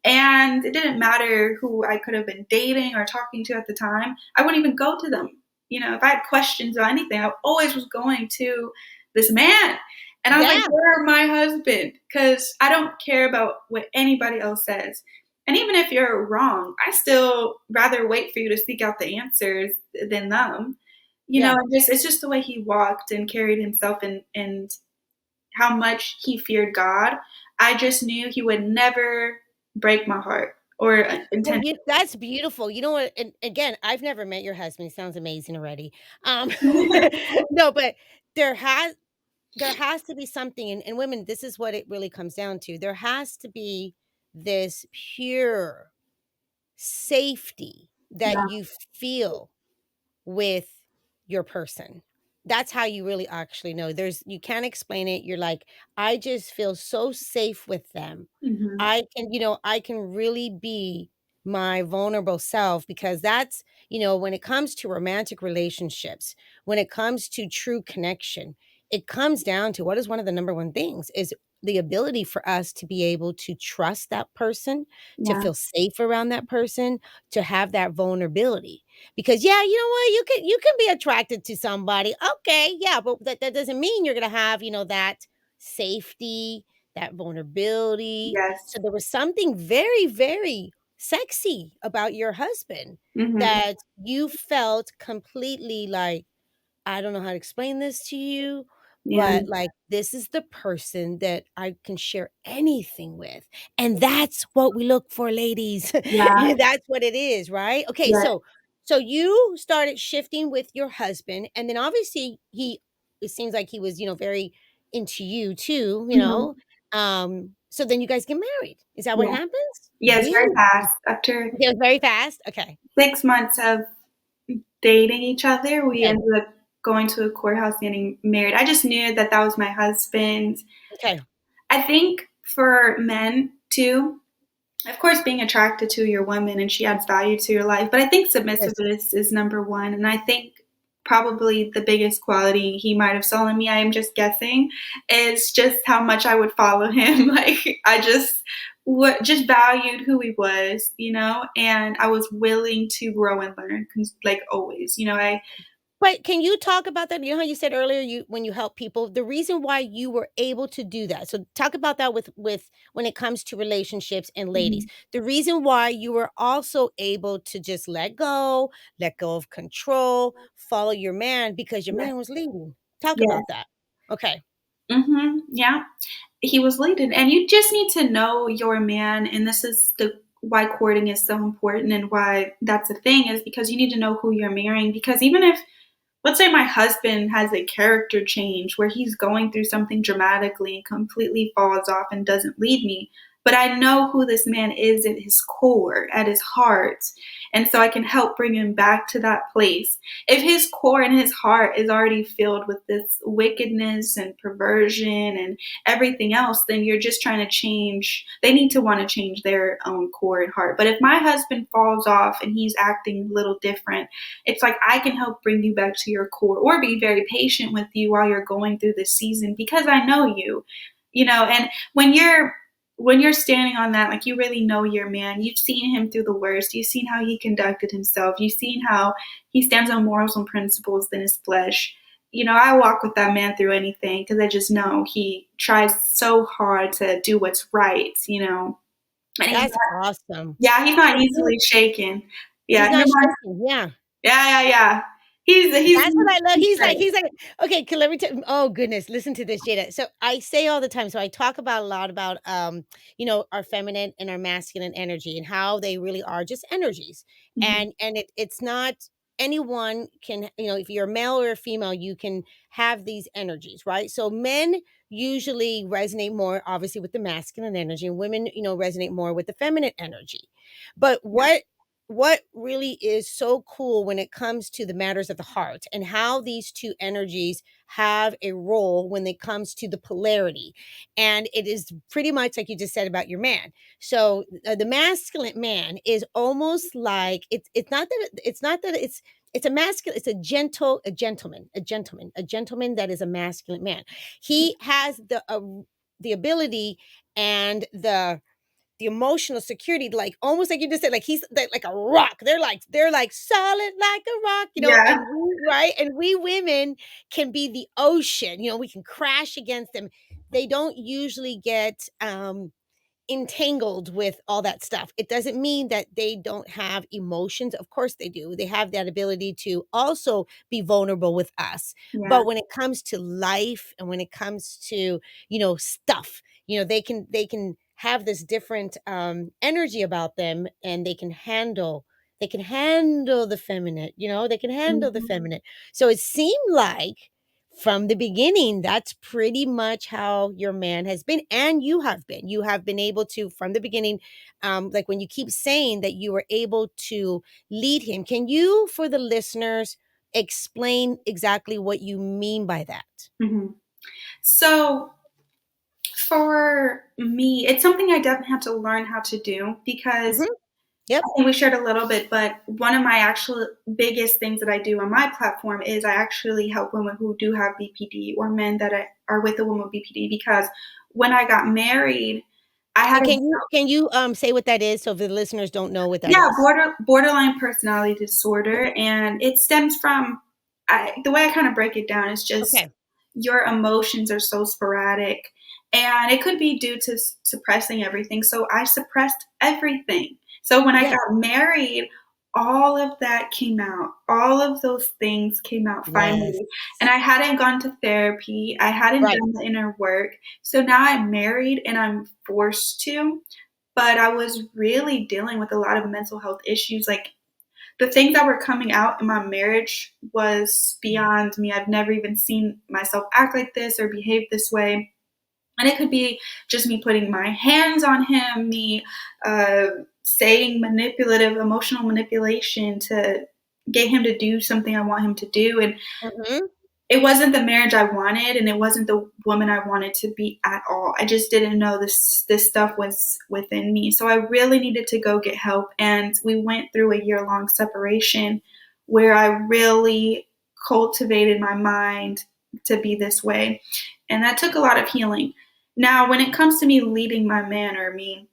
And it didn't matter who I could have been dating or talking to at the time. I wouldn't even go to them. If I had questions or anything, I always was going to this man. And I was like, Yeah. you're my husband, because I don't care about what anybody else says. And even if you're wrong, I still rather wait for you to seek out the answers than them. Yeah. It's just the way he walked and carried himself, and how much he feared God. I just knew he would never break my heart or Well, intend. that's beautiful. You know what? And again, I've never met your husband. He sounds amazing already. No, but there has there has to be something, and women, this is what it really comes down to. There has to be this pure safety that Yeah. you feel with your person. That's how you really actually know. You can't explain it. You're like, I just feel so safe with them. Hmm. I can really be my vulnerable self because when it comes to romantic relationships, when it comes to true connection, it comes down to what is one of the number one things is the ability for us to be able to trust that person, to Yeah. feel safe around that person, to have that vulnerability. Because yeah, you know what? You can be attracted to somebody. Okay, yeah, but that doesn't mean you're gonna have, that safety, that vulnerability. Yes. So there was something very, very sexy about your husband Hmm. that you felt completely like, I don't know how to explain this to you, Yeah. but like this is the person that I can share anything with. And that's what we look for, ladies. Yeah. That's what it is, right? Okay, Yeah. so you started shifting with your husband, and then obviously it seems like he was, very into you too, Hmm. so then you guys get married. Is that what Yeah. happens? Yes, very Beautiful. fast. After Okay, it was very fast. Okay. 6 months of dating each other, we Okay. ended up going to a courthouse getting married. I just knew that that was my husband. Okay. I think for men too, of course, being attracted to your woman and she adds value to your life, but I think Yes. submissiveness is number one. And I think probably the biggest quality he might have stolen me, I am just guessing, is just how much I would follow him. Like I just valued who he was, and I was willing to grow and learn, like always. I But can you talk about that? You know how you said earlier when you help people, the reason why you were able to do that. So talk about that with when it comes to relationships and ladies. Mhm. The reason why you were also able to just let go of control, follow your man because your Yes, man was leading. Talk yes, about that. Okay. yeah. He was leading, and you just need to know your man, and this is the why courting is so important and why that's a thing is because you need to know who you're marrying, because even if, let's say, my husband has a character change where he's going through something dramatically and completely falls off and doesn't lead me, but I know who this man is at his core, at his heart, and so I can help bring him back to that place. If his core and his heart is already filled with this wickedness and perversion and everything else, then you're just trying to change. They need to want to change their own core and heart. But if my husband falls off and he's acting a little different, it's like I can help bring you back to your core or be very patient with you while you're going through this season because I know and when you're standing on that, like you really know your man. You've seen him through the worst. You've seen how he conducted himself. You've seen how he stands on morals and principles than his flesh. I walk with that man through anything because I just know he tries so hard to do what's right. And That's awesome. yeah, he's not So you easily shaken. Yeah, he's not shaking. Yeah. yeah, yeah, yeah. he's That's what I love. great. He's like, okay, let me tell. Oh goodness, listen to this, Jada. So I say all the time. So I talk about a lot about, our feminine and our masculine energy and how they really are just energies, Mhm. and it's not anyone can, if you're a male or a female, you can have these energies, right? So men usually resonate more, obviously, with the masculine energy, and women, resonate more with the feminine energy. But Yeah. what really is so cool when it comes to the matters of the heart and how these two energies have a role when it comes to the polarity, and it is pretty much like you just said about your man. So the masculine man is almost like it's a masculine, it's a gentleman that is a masculine man. He has the ability and the emotional security, like almost like you just said, like he's like a rock. They're like solid like a rock, Yeah. and we, right, and we women can be the ocean, we can crash against them. They don't usually get entangled with all that stuff. It doesn't mean that they don't have emotions. Of course they do. They have that ability to also be vulnerable with us. Yeah. But when it comes to life and when it comes to, stuff, they can have this different energy about them, and they can handle the feminine, they can handle the Mhm. feminine. So it seemed like from the beginning, that's pretty much how your man has been, and you have been able to, from the beginning, like when you keep saying that you were able to lead him. Can you, for the listeners, explain exactly what you mean by that? Mhm. So for me, it's something I definitely have to learn how to do because Hmm. Yep. I think we shared a little bit, but one of my actual biggest things that I do on my platform is I actually help women who do have BPD or men that are with a woman with BPD because when I got married, I had And a can you say what that is, so if the listeners don't know what that yeah, is? borderline personality disorder, and it stems from the way I kind of break it down is just Okay. your emotions are so sporadic, and it could be due to suppressing everything. So I suppressed everything. So when I Yeah. got married, all of that came out. All of those things came out Yes. finally. And I hadn't gone to therapy. I hadn't Right. done the inner work. So now I'm married and I'm forced to, but I was really dealing with a lot of mental health issues. Like the things that were coming out in my marriage was beyond me. I've never even seen myself act like this or behave this way. And it could be just me putting my hands on him, me uh, saying manipulative, emotional manipulation to get him to do something I want him to do. And Hmm. it wasn't the marriage I wanted, and it wasn't the woman I wanted to be at all. I just didn't know this stuff was within me. So I really needed to go get help, and we went through a year-long separation where I really cultivated my mind to be this way. And that took a lot of healing. Now, when it comes to me leading my man or me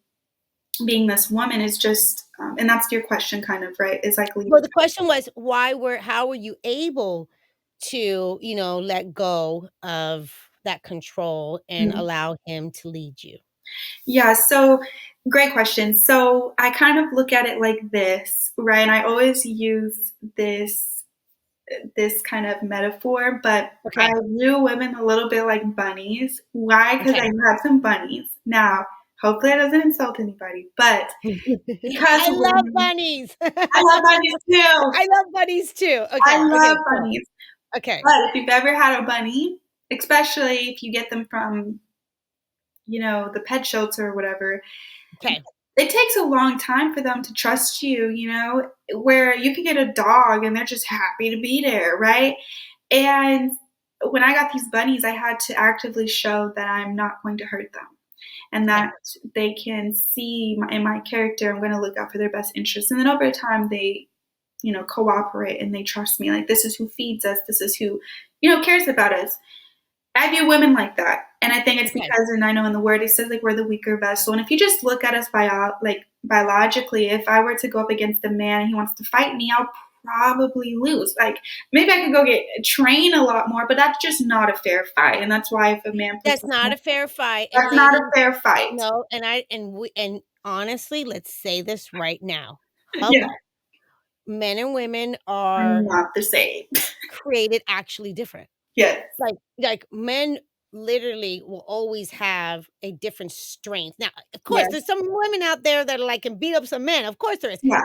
being this woman is just and that's your question kind of, right? Is like leading. Well, the question was, how were you able to, let go of that control and allow him to lead you? Yeah, so great question. So I kind of look at it like this, right? And I always use this kind of metaphor, but I Okay. view women a little bit like bunnies. Why? Because I Okay. have some bunnies. Now, hopefully that doesn't insult anybody, but because I love women, bunnies. I love bunnies too. I love bunnies too. I Okay. love Okay. Cool. bunnies. Okay. But if you've ever had a bunny, especially if you get them from, the pet shelter or whatever, Okay. it takes a long time for them to trust you, where you can get a dog and they're just happy to be there, right? And when I got these bunnies, I had to actively show that I'm not going to hurt them and Okay. that they can see in my character, I'm going to look out for their best interests. And then over time, they, cooperate and they trust me. Like, this is who feeds us, this is who, cares about us. I view women like that. And I think it's Okay. because, and I know in the word, it says like we're the weaker vessel. And if you just look at us biologically, if I were to go up against a man and he wants to fight me, I'll probably lose. Like maybe I could go train a lot more, but that's just not a fair fight. And that's why if a man puts That's not a fair fight. And that's not a ladies, fair fight. no, and honestly, let's say this right now. Yeah. Hello. men and women Are are not the same. created actually different. Yes. Like men literally will always have a different strength. Now, of course, Yes. there's some women out there that are like can beat up some men. Of course there is. Yeah.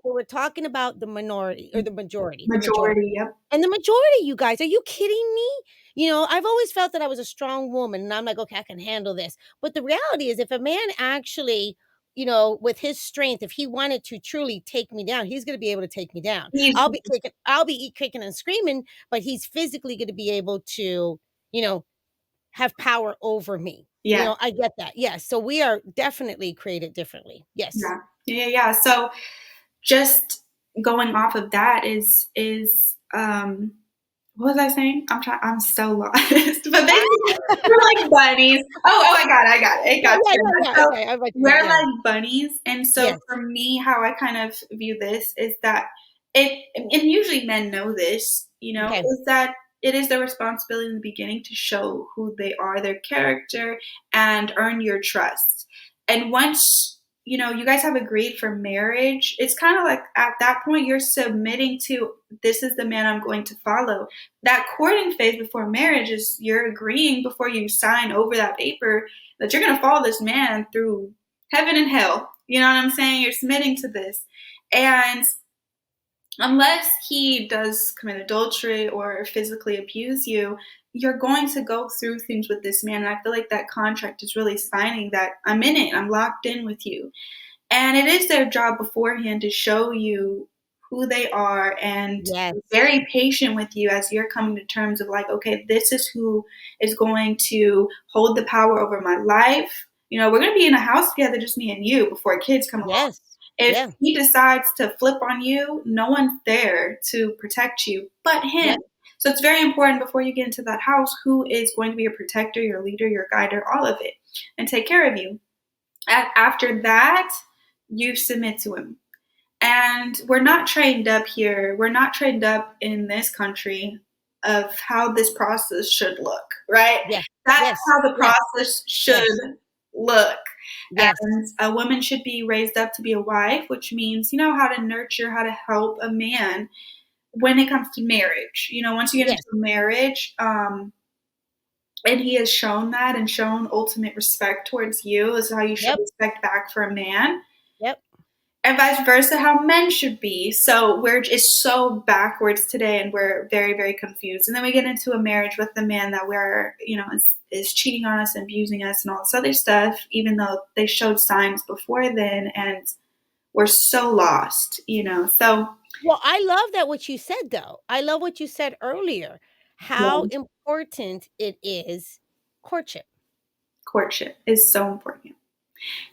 We're talking about the minority or the majority. The majority. Majority. Yep. And the majority, you guys, are you kidding me? I've always felt that I was a strong woman and I'm like, okay, I can handle this. But the reality is if a man actually, with his strength, if he wanted to truly take me down, he's going to be able to take me down. He's I'll be kicking and screaming, but he's physically going to be able to, you know, have power over me. yeah. I get that. Yes. So we are definitely created differently. Yes. Yeah. Yeah. So just going off of that is what was I saying? I'm so lost. But basically, we're like bunnies. I got it. It Yeah, got yeah, you. yeah, yeah. So Okay. I bet you we're yeah. like bunnies, and so Yes. for me, how I kind of view this is that and usually men know this, Okay. is that it is their responsibility in the beginning to show who they are, their character, and earn your trust. And once you guys have agreed for marriage, it's kind of like at that point you're submitting to this is the man I'm going to follow. That courting phase before marriage is you're agreeing before you sign over that paper that you're going to follow this man through heaven and hell. You know what I'm saying? You're submitting to this. And unless he does commit adultery or physically abuse you, you're going to go through things with this man. And I feel like that contract is really signing that I'm in it, I'm locked in with you. And it is their job beforehand to show you who they are and be Yes. very patient with you as you're coming to terms of like, okay, this is who is going to hold the power over my life. We're going to be in a house together, just me and you, before kids come along. Yes. If Yeah. he decides to flip on you, no one's there to protect you but him. Yep. So it's very important before you get into that house who is going to be your protector, your leader, your guider, all of it, and take care of you. After that, you submit to him. And we're not trained up here. We're not trained up in this country of how this process should look, right? Yes. That's Yes. how the Yes. process should Yes. look. Yes. And a woman should be raised up to be a wife, which means, how to nurture, how to help a man when it comes to marriage. Once you get Yes. into marriage, and he has shown that and shown ultimate respect towards you is how you show Yep. respect back for a man. Yep. And vice versa, how men should be. So it's so backwards today, and we're very, very confused. And then we get into a marriage with the man that is cheating on us, and abusing us, and all this other stuff, even though they showed signs before then, and we're so lost. So Well, I love that what you said though. I love what you said earlier. How yeah, important it is courtship courtship is so important,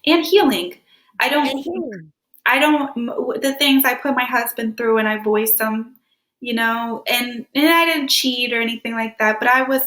and healing. I don't and think healing. the things I put my husband through, and I voiced them, and I didn't cheat or anything like that, but I was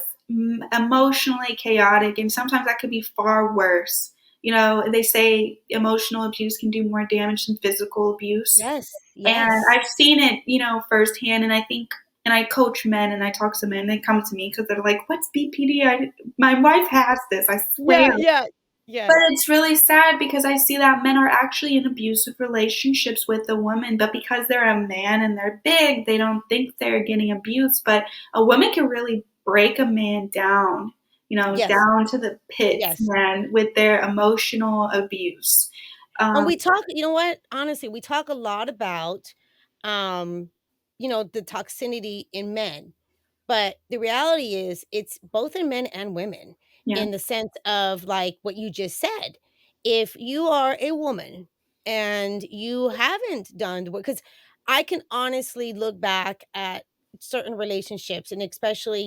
emotionally chaotic, and sometimes that could be far worse. They say emotional abuse can do more damage than physical abuse. Yes. And Yes. I've seen it, firsthand. And I think, and I coach men and I talk to men, they come to me because they're like, what's BPD? My wife has this, I swear. Yeah. Yeah. But Yes. it's really sad because I see that men are actually in abusive relationships with a woman, but because they're a man and they're big, they don't think they're getting abused. But a woman can really break a man down, Yes. down to the pits, Yes. man, with their emotional abuse. And Um, we talk, you know what? Honestly, we talk a lot about, um, the toxicity in men. But the reality is it's both in men and women yeah. in the sense of like what you just said. If you are a woman and you haven't done the work, because I can honestly look back at certain relationships and especially,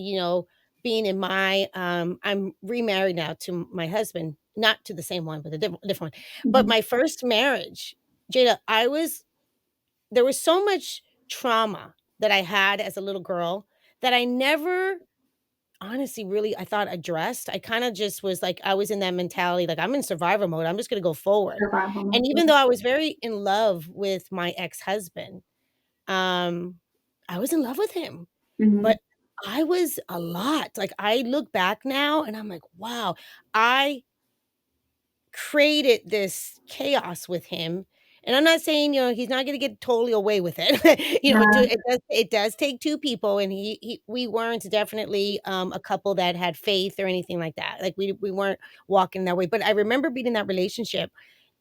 being in I'm remarried now to my husband, not to the same one, but a different one. But Mhm. my first marriage, Jada, there was so much trauma that I had as a little girl that I never honestly really I thought addressed. I kind of just was like I was in that mentality like I'm in survivor mode. I'm just going to go forward. Survival And mode. even though I was very in love with my ex-husband, um I was in love with him. Mhm. But I was a lot. Like I look back now and I'm like, wow, I created this chaos with him And I'm not saying, he's not gonna get totally away with it. Yeah, It does take 2 people, and we weren't definitely, a couple that had faith or anything like that. Like, we weren't walking that way, but I remember being in that relationship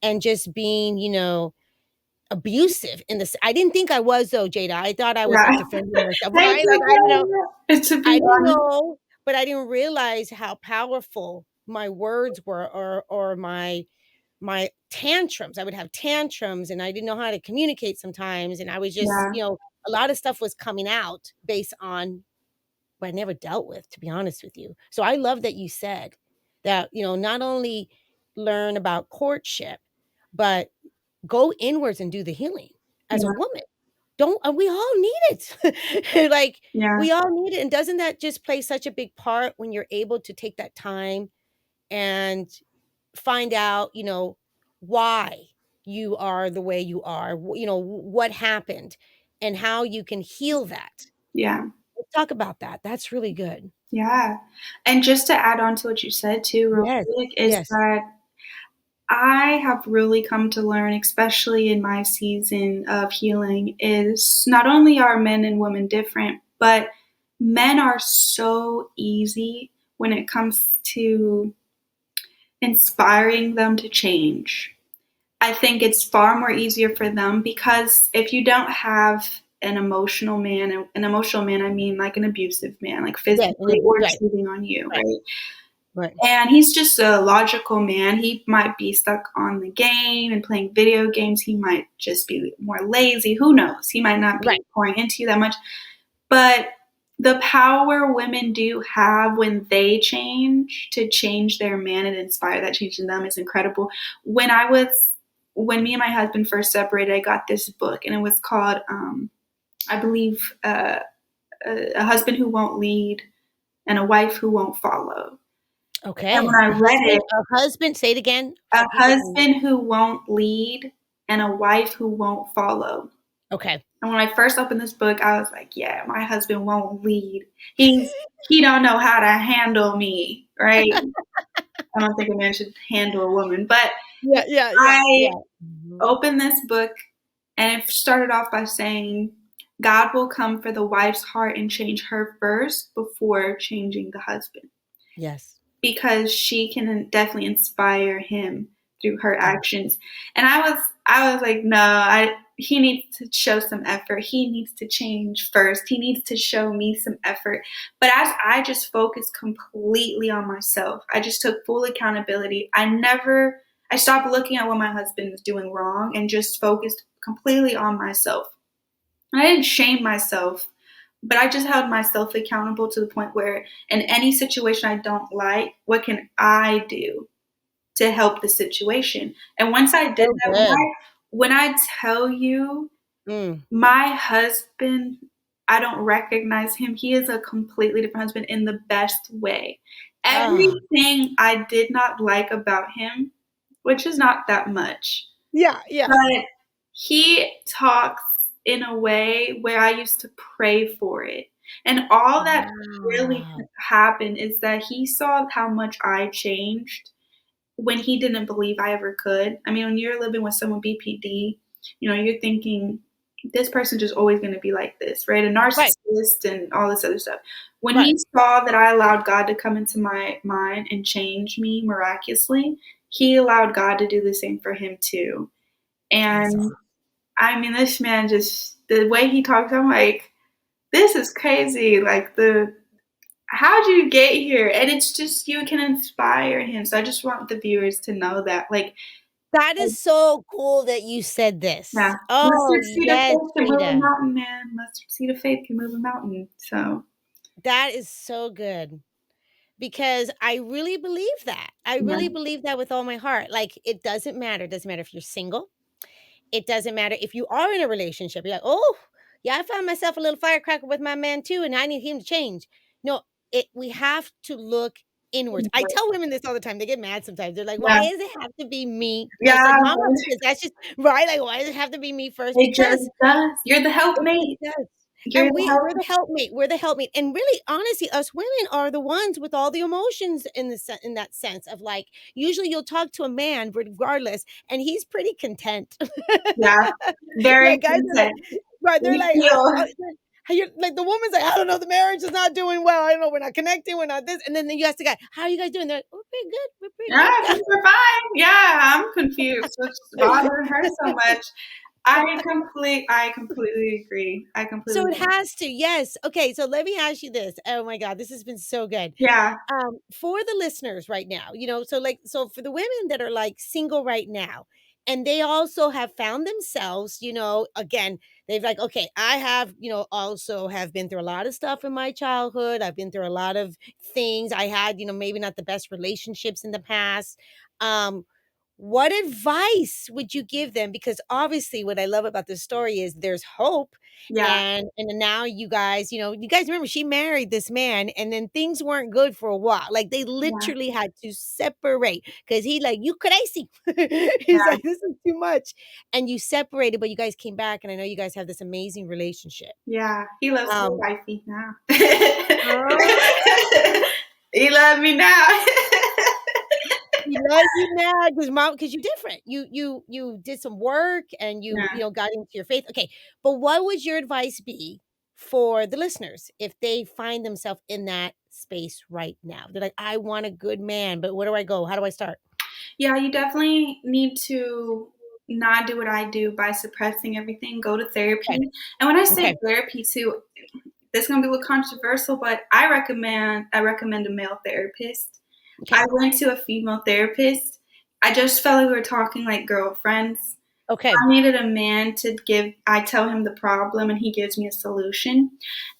and just being, abusive in this. I didn't think I was, though, Jada. I thought I was, yeah. like, defending myself, Thank right? Like, you, I don't know. girl. To I be didn't honest, know, but I didn't realize how powerful my words were, or my tantrums. I would have tantrums, and I didn't know how to communicate sometimes, and I was just, yeah, a lot of stuff was coming out based on what I never dealt with, to be honest with you. So I love that you said that, not only learn about courtship, but go inwards and do the healing as a yeah, woman. Don't We all need it. Like, yeah, we all need it, and doesn't that just play such a big part when you're able to take that time and find out, why you are the way you are, what happened and how you can heal that. yeah, Let's talk about that. That's really good. yeah. And just to add on to what you said too, real Yes. quick, is Yes. that I have really come to learn, especially in my season of healing, is not only are men and women different, but men are so easy when it comes to inspiring them to change. I think it's far more easier for them because if you don't have an emotional man, an emotional man, I mean like an abusive man, like Yeah. physically or Right. cheating on you, Right. right? Right. And he's just a logical man. He might be stuck on the game and playing video games. He might just be more lazy. Who knows? He might not Right. be pouring into you that much. But the power women do have when they change to change their man and inspire that change in them is incredible. When me and my husband first separated, I got this book and it was called, I believe, a husband who won't lead and a wife who won't follow. And when Okay. I read it, A husband, say it again a so people can. husband who won't lead and a wife who won't follow. Okay. And when I first opened this book, I was like, yeah, my husband won't lead. He don't know how to handle me, right? I don't think a man should handle a woman. But Yeah, yeah, yeah, I yeah. Mhm. opened this book and it started off by saying, God will come for the wife's heart and change her first before changing the husband. Yes. Because she can definitely inspire him through her Yeah. actions. And I was like, no, he needs to show some effort. He needs to change first. He needs to show me some effort. But as I just focused completely on myself, I just took full accountability. I stopped looking at what my husband was doing wrong and just focused completely on myself. And I didn't shame myself, but I just held myself accountable to the point where in any situation I don't like, what can I do to help the situation? And once I did So that, good. when I tell you Mm. my husband, I don't recognize him. He is a completely different husband in the best way. Ah. Everything I did not like about him, which is not that much, Yeah, yeah. but he talks in a way where I used to pray for it. And all that really Wow. happened is that he saw how much I changed when he didn't believe I ever could. I mean, when you're living with someone BPD, you're thinking this person just always going to be like this, right? A Right, narcissist and all this other stuff. When right. he saw that I allowed God to come into my mind and change me miraculously, he allowed God to do the same for him too. That's And awesome. I mean, this man just the way he talks, I'm like, this is crazy. Like how'd you get here? And it's just you can inspire him. So I just want the viewers to know that, That is so cool that you said this. yeah, Oh, mustard seed of yes, faith can move a Jada. mountain, man. Mustard seed of faith can move a mountain. So That is so good because I really believe that. I yeah, really believe that with all my heart. Like, it doesn't matter. It doesn't matter if you're single. It doesn't matter if you are in a relationship. You're like, "Oh, yeah, I found myself a little firecracker with my man too, and I need him to change." No, we have to look inwards. I tell women this all the time. They get mad sometimes. They're like, yeah, "Why does it have to be me?" I yeah. said, "Mama, because that's just right. Like, why does it have to be me first? It Because just does. You're the it helpmate. does. You're And the we're help. the helpmate. We're the helpmate. And really, honestly, us women are the ones with all the emotions in that sense of like, usually you'll talk to a man regardless, and he's pretty content. Yeah, very Yeah, guys are like, content. right, they're We like, feel, how you like the woman's like, I don't know, the marriage is not doing well. I don't know, we're not connecting, we're not this. And then you ask the guy, how are you guys doing? They're like, we're pretty good, we're pretty yeah, I good. think we're fine. Yeah, I'm confused. What's bothering her so much? I completely agree. I So completely it agree. has to, yes. Okay, so let me ask you this. Oh my God, this has been so good. Yeah, For the listeners right now, so like, so for the women that are like single right now, and they also have found themselves, again, they've like, okay, I have, also have been through a lot of stuff in my childhood. I've been through a lot of things. I had, maybe not the best relationships in the past. Um, what advice would you give them? Because obviously what I love about this story is there's hope. yeah, And now you guys remember she married this man and then things weren't good for a while. Like they yeah, literally had to separate because he like, you crazy. He's yeah, like, this is too much. And you separated, but you guys came back and I know you guys have this amazing relationship. yeah. He loves me Um wifey now. oh, He loves me now. he loves you now because you're different. You did some work and Yeah. got into your faith. Okay, but what would your advice be for the listeners if they find themselves in that space right now? They're like, I want a good man, but where do I go? How do I start? Yeah, you definitely need to not do what I do by suppressing everything. Go to Okay, therapy. And when I say okay, therapy too, this is gonna be a little controversial, but I recommend a male therapist. I okay, went to a female therapist. I just felt like we were talking like girlfriends. okay, I needed a man to give, I tell him the problem and he gives me a solution.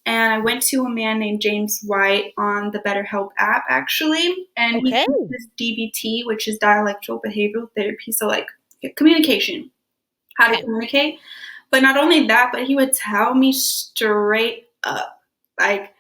And I went to a man named James White on the BetterHelp app actually. And he okay, teaches DBT, which is dialectical behavioral therapy. So, like communication, how to okay. communicate. But not only that, but he would tell me straight up, like,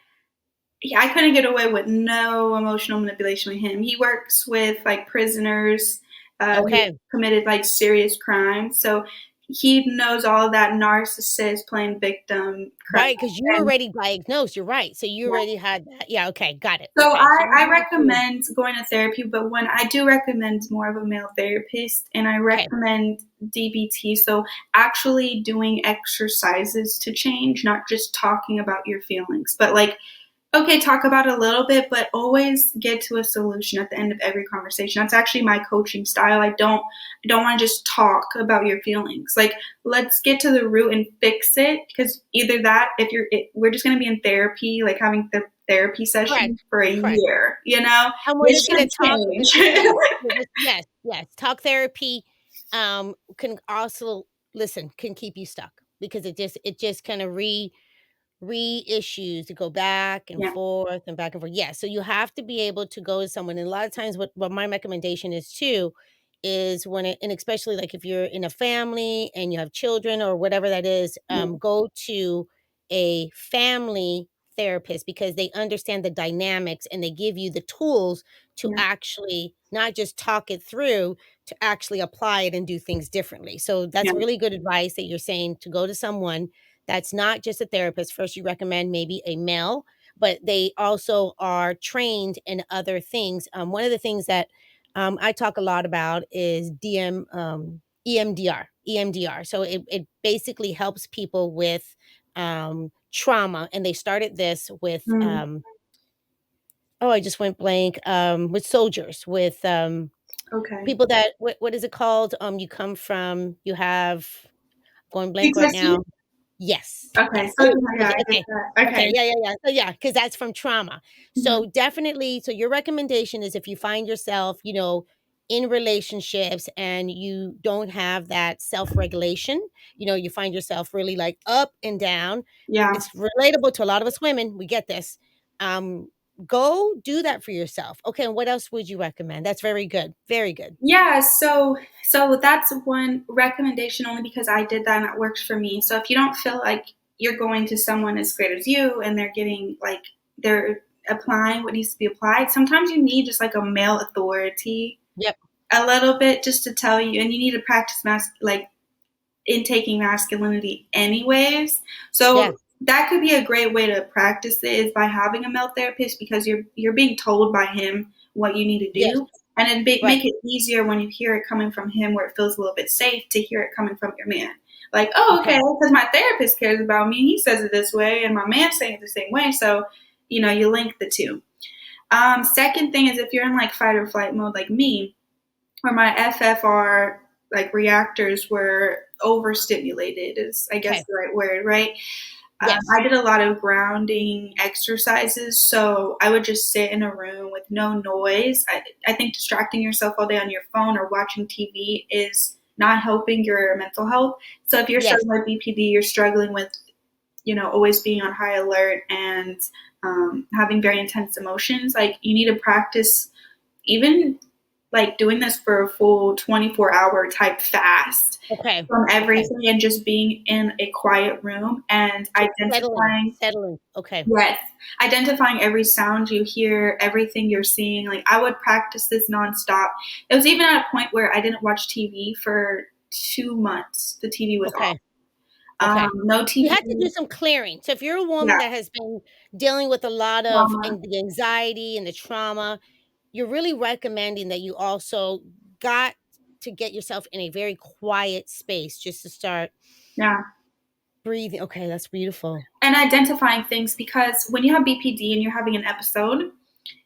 I couldn't get away with no emotional manipulation with him. He works with like prisoners who Okay. committed like serious crimes, so he knows all of that narcissist playing victim crap. Right, because you were And already diagnosed. You're right. So you already had that. Yeah, okay, got it. so Okay. So you I did the training. recommend going to therapy, but when I do recommend more of a male therapist, and I Okay. recommend DBT. So actually doing exercises to change, not just talking about your feelings, but like, okay, talk about it a little bit, but always get to a solution at the end of every conversation. That's actually my coaching style. I don't want to just talk about your feelings. Like, let's get to the root and fix it. Because either that, we're just going to be in therapy, like having the therapy Correct. session for a Correct. year. You know, And we're it just gonna should talk and change. yes, yes. Talk therapy, can also listen, can keep you stuck because it just kinda reissues to go back and Yeah, forth and back and forth. Yeah, so you have to be able to go to someone, and a lot of times what my recommendation is too, is when it and especially, like, if you're in a family and you have children or whatever that is, yeah, go to a family therapist because they understand the dynamics and they give you the tools to yeah, actually not just talk it through, to actually apply it and do things differently. So yeah, that's really good advice that you're saying to go to someone that's not just a therapist. First, you recommend maybe a male, but they also are trained in other things. One of the things that I talk a lot about is EMDR. EMDR. So it basically helps people with trauma, and they started this with mm, oh, I just went blank. With soldiers, with okay. people that what is it called? You come from, you have going blank right PTSD. now. Yes, Okay, yes. so yeah, Okay, I get okay. that. Okay, Okay. yeah, yeah, yeah. So, yeah, because that's from trauma. Mhm. So, definitely so your recommendation is if you find yourself, in relationships and you don't have that self-regulation, you find yourself really, like, up and down. Yeah. It's relatable to a lot of us women, we get this. Um, go do that for yourself. Okay, and what else would you recommend? That's very good, very good. Yeah, so that's one recommendation only because I did that and it works for me. So if you don't feel like you're going to someone as great as you and they're getting like they're applying what needs to be applied, sometimes you need just like a male authority Yep, a little bit just to tell you, and you need to practice like in taking masculinity anyways. So yeah, that could be a great way to practice it, is by having a male therapist, because you're being told by him what you need to Yes. do, and it Right. make it easier when you hear it coming from him, where it feels a little bit safe to hear it coming from your man. Like, oh, okay, Okay. because my therapist cares about me, he says it this way, and my man's saying it the same way, so you link the two. Second thing is, if you're in like fight or flight mode like me, or my FFR like reactors were overstimulated, is I guess Okay. the right word, right? Yes. I did a lot of grounding exercises. So I would just sit in a room with no noise. I think distracting yourself all day on your phone or watching TV is not helping your mental health. So if you're Yes. struggling with BPD, you're struggling with, always being on high alert and having very intense emotions, like you need to practice even like doing this for a full 24-hour type fast Okay. from Okay. everything, and just being in a quiet room and Just settling. identifying. Settling. Okay. Yes, identifying every sound you hear, everything you're seeing. Like I would practice this nonstop. It was even at a point where I didn't watch TV for 2 months. The TV was off. Okay. Okay. No You had to do TV. some clearing. So if you're a woman Yeah, that has been dealing with a lot of trauma. the anxiety and the trauma, you're really recommending that you also got to get yourself in a very quiet space just to start Yeah, breathing. Okay, that's beautiful. and identifying things, because when you have BPD and you're having an episode,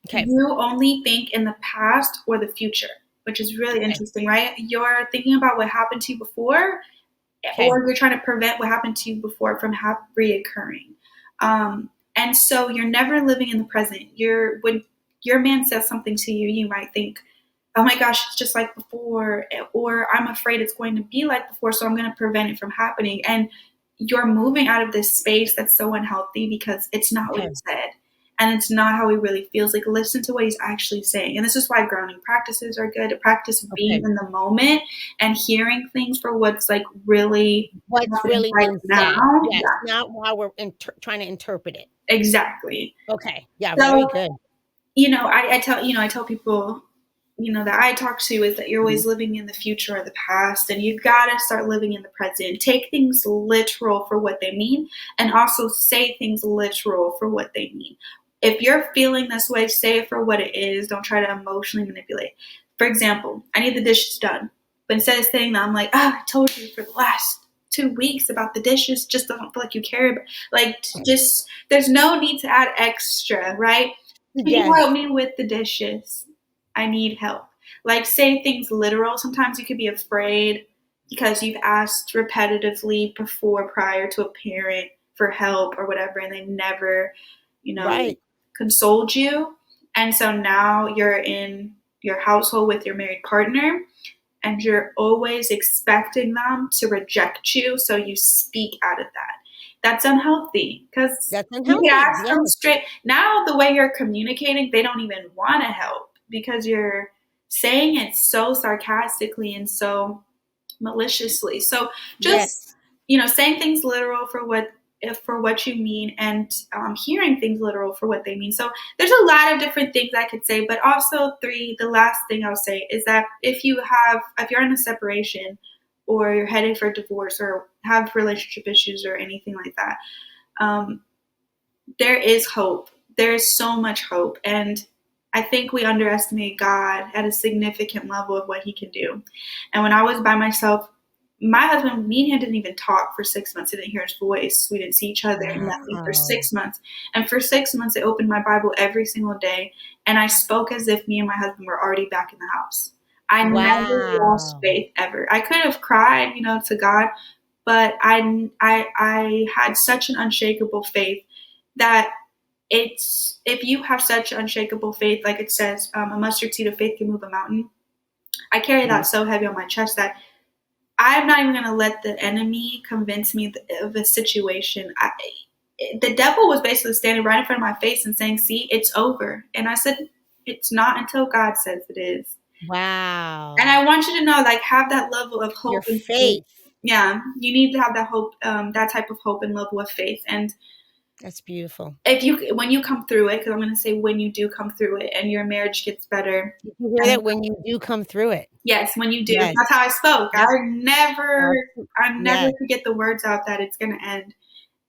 Okay. you only think in the past or the future, which is really Okay. interesting, right? You're thinking about what happened to you before, Okay. or you're trying to prevent what happened to you before from reoccurring. And so you're never living in the present. When your man says something to you, you might think, oh my gosh, it's just like before, or I'm afraid it's going to be like before, so I'm going to prevent it from happening. And you're moving out of this space that's so unhealthy, because it's not what he Okay. said. And it's not how he really feels. Like, listen to what he's actually saying. And this is why grounding practices are good, to practice being Okay. in the moment and hearing things for what's like really What's happening really right being now. said. Yes, Yeah, not while we're trying to interpret it. exactly. Okay. Yeah, very So, good. I tell people, that I talk to, is that you're always living in the future or the past, and you've got to start living in the present. Take things literal for what they mean, and also say things literal for what they mean. If you're feeling this way, say it for what it is. Don't try to emotionally manipulate. For example, I need the dishes done, but instead of saying that, I'm like, I told you for the last 2 weeks about the dishes. Just don't feel like you care. Like, just there's no need to add extra, right? Can you Yes. help me with the dishes? I need help. Like, say things literal. Sometimes you could be afraid because you've asked repetitively before, prior to a parent, for help or whatever, and they never, you know, Right. consoled you. And so now you're in your household with your married partner, and you're always expecting them to reject you. So you speak out of that. That's unhealthy, because That's you can unhealthy. ask Yes. them straight. Now, the way you're communicating, they don't even want to help, because you're saying it so sarcastically and so maliciously. So just, Yes. saying things literal for what you mean, and hearing things literal for what they mean. So there's a lot of different things I could say, but also the last thing I'll say is that if you're in a separation, or you're headed for divorce, or have relationship issues or anything like that, um, there is hope. There is so much hope. And I think we underestimate God at a significant level of what he can do. And when I was by myself, my husband, me and him didn't even talk for 6 months. I didn't hear his voice. We didn't see each other, nothing, for Wow. 6 months. And for 6 months, I opened my Bible every single day, and I spoke as if me and my husband were already back in the house. I never lost Wow. faith ever. I could have cried, to God, but I had such an unshakable faith that it's if you have such unshakable faith, like it says, a mustard seed of faith can move a mountain. I carry that so heavy on my chest that I'm not even going to let the enemy convince me of a situation. The devil was basically standing right in front of my face and saying, "See, it's over." And I said, "It's not until God says it is." And Wow. I want you to know, like, have that level of Your hope and faith. faith. Yeah, you need to have that hope, that type of hope and level of faith. And That's beautiful. when you come through it, because I'm going to say when you do come through it and your marriage gets better. Did you hear And that? When you do come through it. yes, when you do, Yes. that's how I spoke. Yep. I never Yes. could get the words out that it's going to end.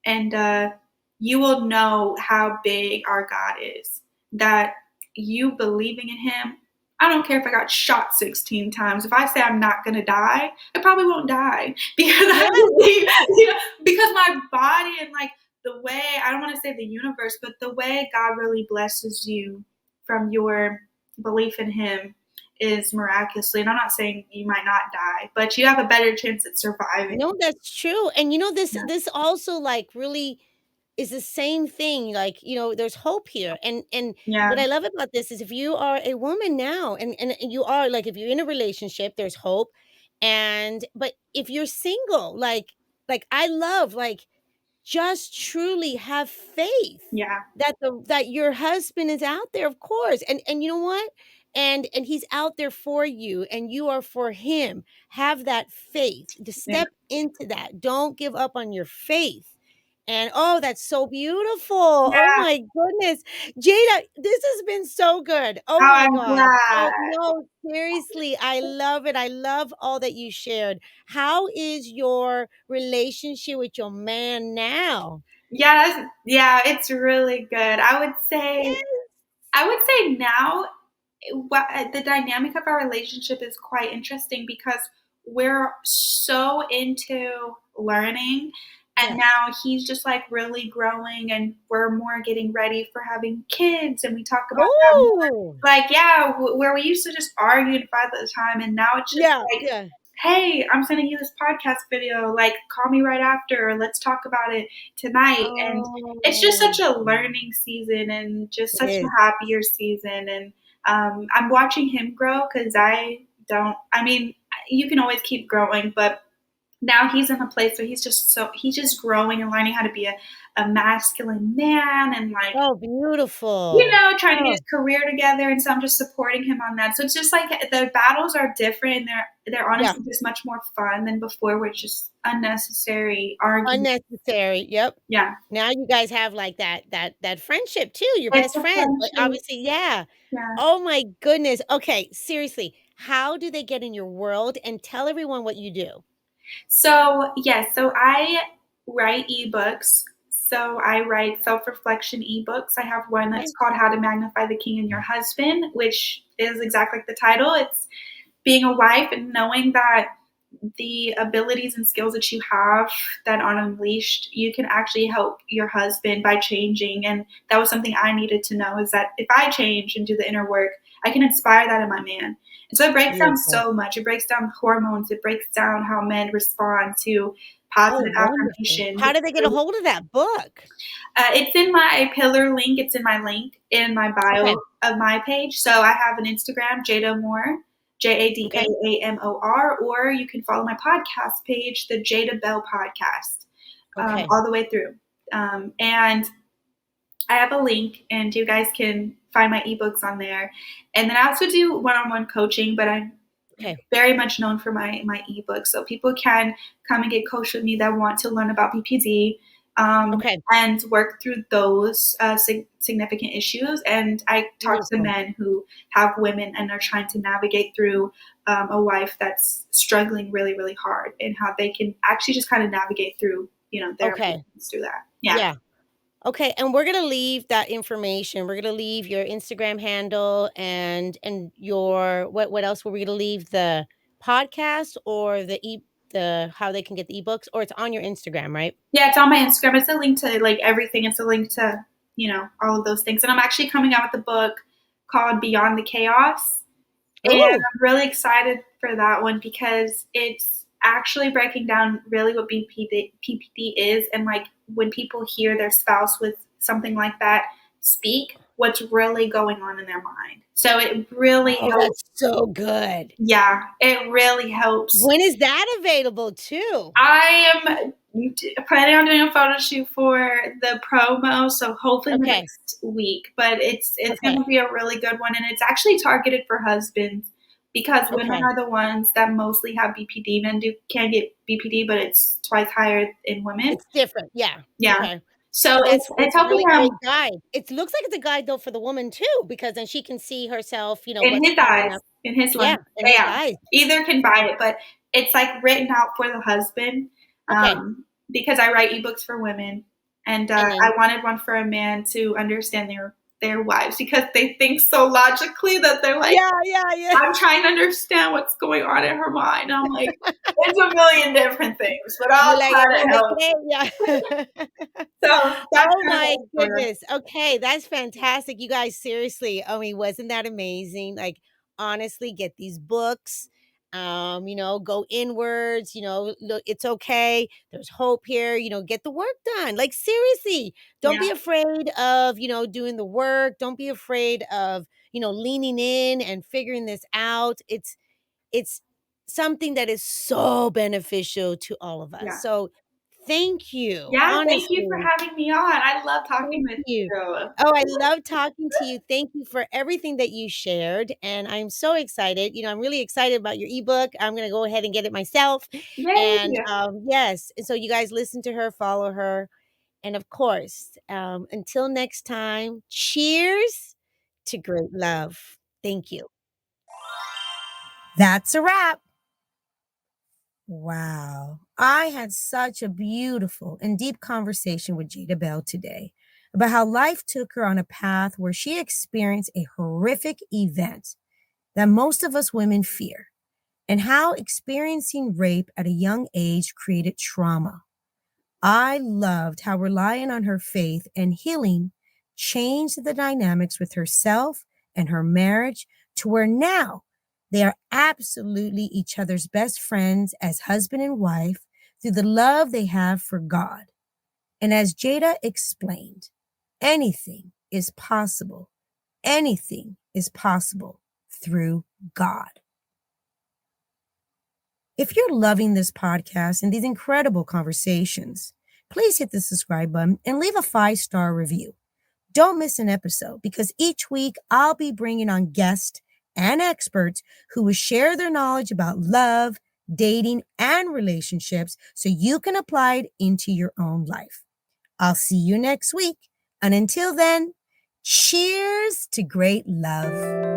and you will know how big our God is. That you believing in Him. I don't care if I got shot 16 times. If I say I'm not going to die, I probably won't die because I Yes. believe, because my body and like the way, I don't want to say the universe, but the way God really blesses you from your belief in Him is miraculously. And I'm not saying you might not die, but you have a better chance at surviving. No, that's true. And this Yeah. this also like really is the same thing. Like, there's hope here. And Yeah. what I love about this is if you are a woman now and you are like if you're in a relationship, there's hope. And but if you're single, like I love like just truly have faith Yeah. that your husband is out there, of course. And you know what? And he's out there for you and you are for him. Have that faith to Yeah. step into that. Don't give up on your faith. And oh, that's so beautiful. Oh Yeah. my goodness. Jada, this has been so good. Oh Oh, my I'm God. glad. Oh no, seriously. I love it. I love all that you shared. How is your relationship with your man now? Yeah, it's really good. I would say now the dynamic of our relationship is quite interesting because we're so into learning, and Yes. now he's just like really growing, and we're more getting ready for having kids, and we talk about that more. Oh, Like, yeah, where we used to just argue and fight all the time, and now it's just yeah, like, yeah. hey, I'm sending you this podcast video. Like, call me right after, or let's talk about it tonight. And it's just Oh, such a learning season and just it such is. a happier season. And I'm watching him grow because I mean, you can always keep growing, but now he's in a place where he's just growing and learning how to be a masculine man and like, Oh, beautiful. trying to get his Oh, career together, and so I'm just supporting him on that. So it's just like the battles are different, and they're yeah, honestly just much more fun than before, where it's just unnecessary argument. unnecessary. Yep. Yeah, Now you guys have like that friendship too, your it's best a friends. But friendship. obviously, yeah. Yeah. Oh my goodness. Okay, seriously. How do they get in your world and tell everyone what you do? So yes, so I write ebooks. So I write self-reflection ebooks. I have one that's Okay. called How to Magnify the King in Your Husband, which is exactly like the title. It's being a wife and knowing that the abilities and skills that you have that are unleashed, you can actually help your husband by changing. And that was something I needed to know, is that if I change and do the inner work, I can inspire that in my man. And so it breaks down Beautiful. so much. It breaks down hormones. It breaks down how men respond to Oh, positive wonderful. affirmations. How did they get a hold of that book? It's in my pillar link. It's in my link in my bio Okay. of my page. So I have an Instagram, Jada Moore, Okay. JADAAMOR, or you can follow my podcast page, the Jada Bell Podcast, Okay. all the way through. And I have a link, and you guys can find my ebooks on there. And then I also do one-on-one coaching, but I'm Okay. very much known for my ebook. So people can come and get coached with me that want to learn about BPD, Okay. and work through those significant issues. And I talk to Beautiful. men who have women and are trying to navigate through a wife that's struggling really, really hard, and how they can actually just kind of navigate through, their Okay. emotions through that. Yeah. Yeah. Okay, and we're gonna leave that information. We're gonna leave your Instagram handle and your what else were we gonna leave? The podcast or the how they can get the ebooks, or it's on your Instagram, right? Yeah, it's on my Instagram. It's a link to like everything. It's a link to, all of those things. And I'm actually coming out with a book called Beyond the Chaos. And Oh, I'm really excited for that one because it's actually breaking down really what PPD is, and like when people hear their spouse with something like that speak, what's really going on in their mind. So it really oh, helps. that's so good. Yeah, it really helps. When is that available too? I am planning on doing a photo shoot for the promo, so hopefully in the Okay, next week. But it's going okay, to be a really good one, and it's actually targeted for husbands because women okay. are the ones that mostly have BPD. Men can get BPD, but it's twice higher in women. It's different. Yeah. Yeah, Okay. so So it's it's a helping really them great guide. It looks like it's a guide though for the woman too, because then she can see herself, in what's his coming eyes, up. in his Yeah, lens. in his Yeah, eyes. either can buy it, but it's like written out for the husband, Okay. because I write ebooks for women. And And I then, wanted one for a man to understand their wives, because they think so logically that they're like, yeah, yeah, yeah. I'm trying to understand what's going on in her mind. I'm like, there's a million different things, but I'll You're like, try to okay, help. yeah. So that's Oh kind of my the story. goodness. Okay, that's fantastic. You guys, seriously. I mean, wasn't that amazing? Like, honestly, get these books. Go inwards, look, it's okay. There's hope here, get the work done. Like, seriously, don't Yeah, be afraid of, doing the work. Don't be afraid of, leaning in and figuring this out. It's something that is so beneficial to all of us. yeah. So thank you. Yeah, thank you for Honestly, having me on. I love talking thank with you. you. Oh, I love talking to you. Thank you for everything that you shared. And I'm so excited. I'm really excited about your ebook. I'm going to go ahead and get it myself. And Yay! yes. And so you guys listen to her, follow her. And of course, until next time, cheers to great love. Thank you. That's a wrap. Wow. I had such a beautiful and deep conversation with Jada Bell today about how life took her on a path where she experienced a horrific event that most of us women fear, and how experiencing rape at a young age created trauma. I loved how relying on her faith and healing changed the dynamics with herself and her marriage to where now they are absolutely each other's best friends as husband and wife through the love they have for God. And as Jada explained, anything is possible. Anything is possible through God. If you're loving this podcast and these incredible conversations, please hit the subscribe button and leave a 5-star review. Don't miss an episode, because each week I'll be bringing on guests and experts who will share their knowledge about love, dating, and relationships so you can apply it into your own life. I'll see you next week. And until then, cheers to great love.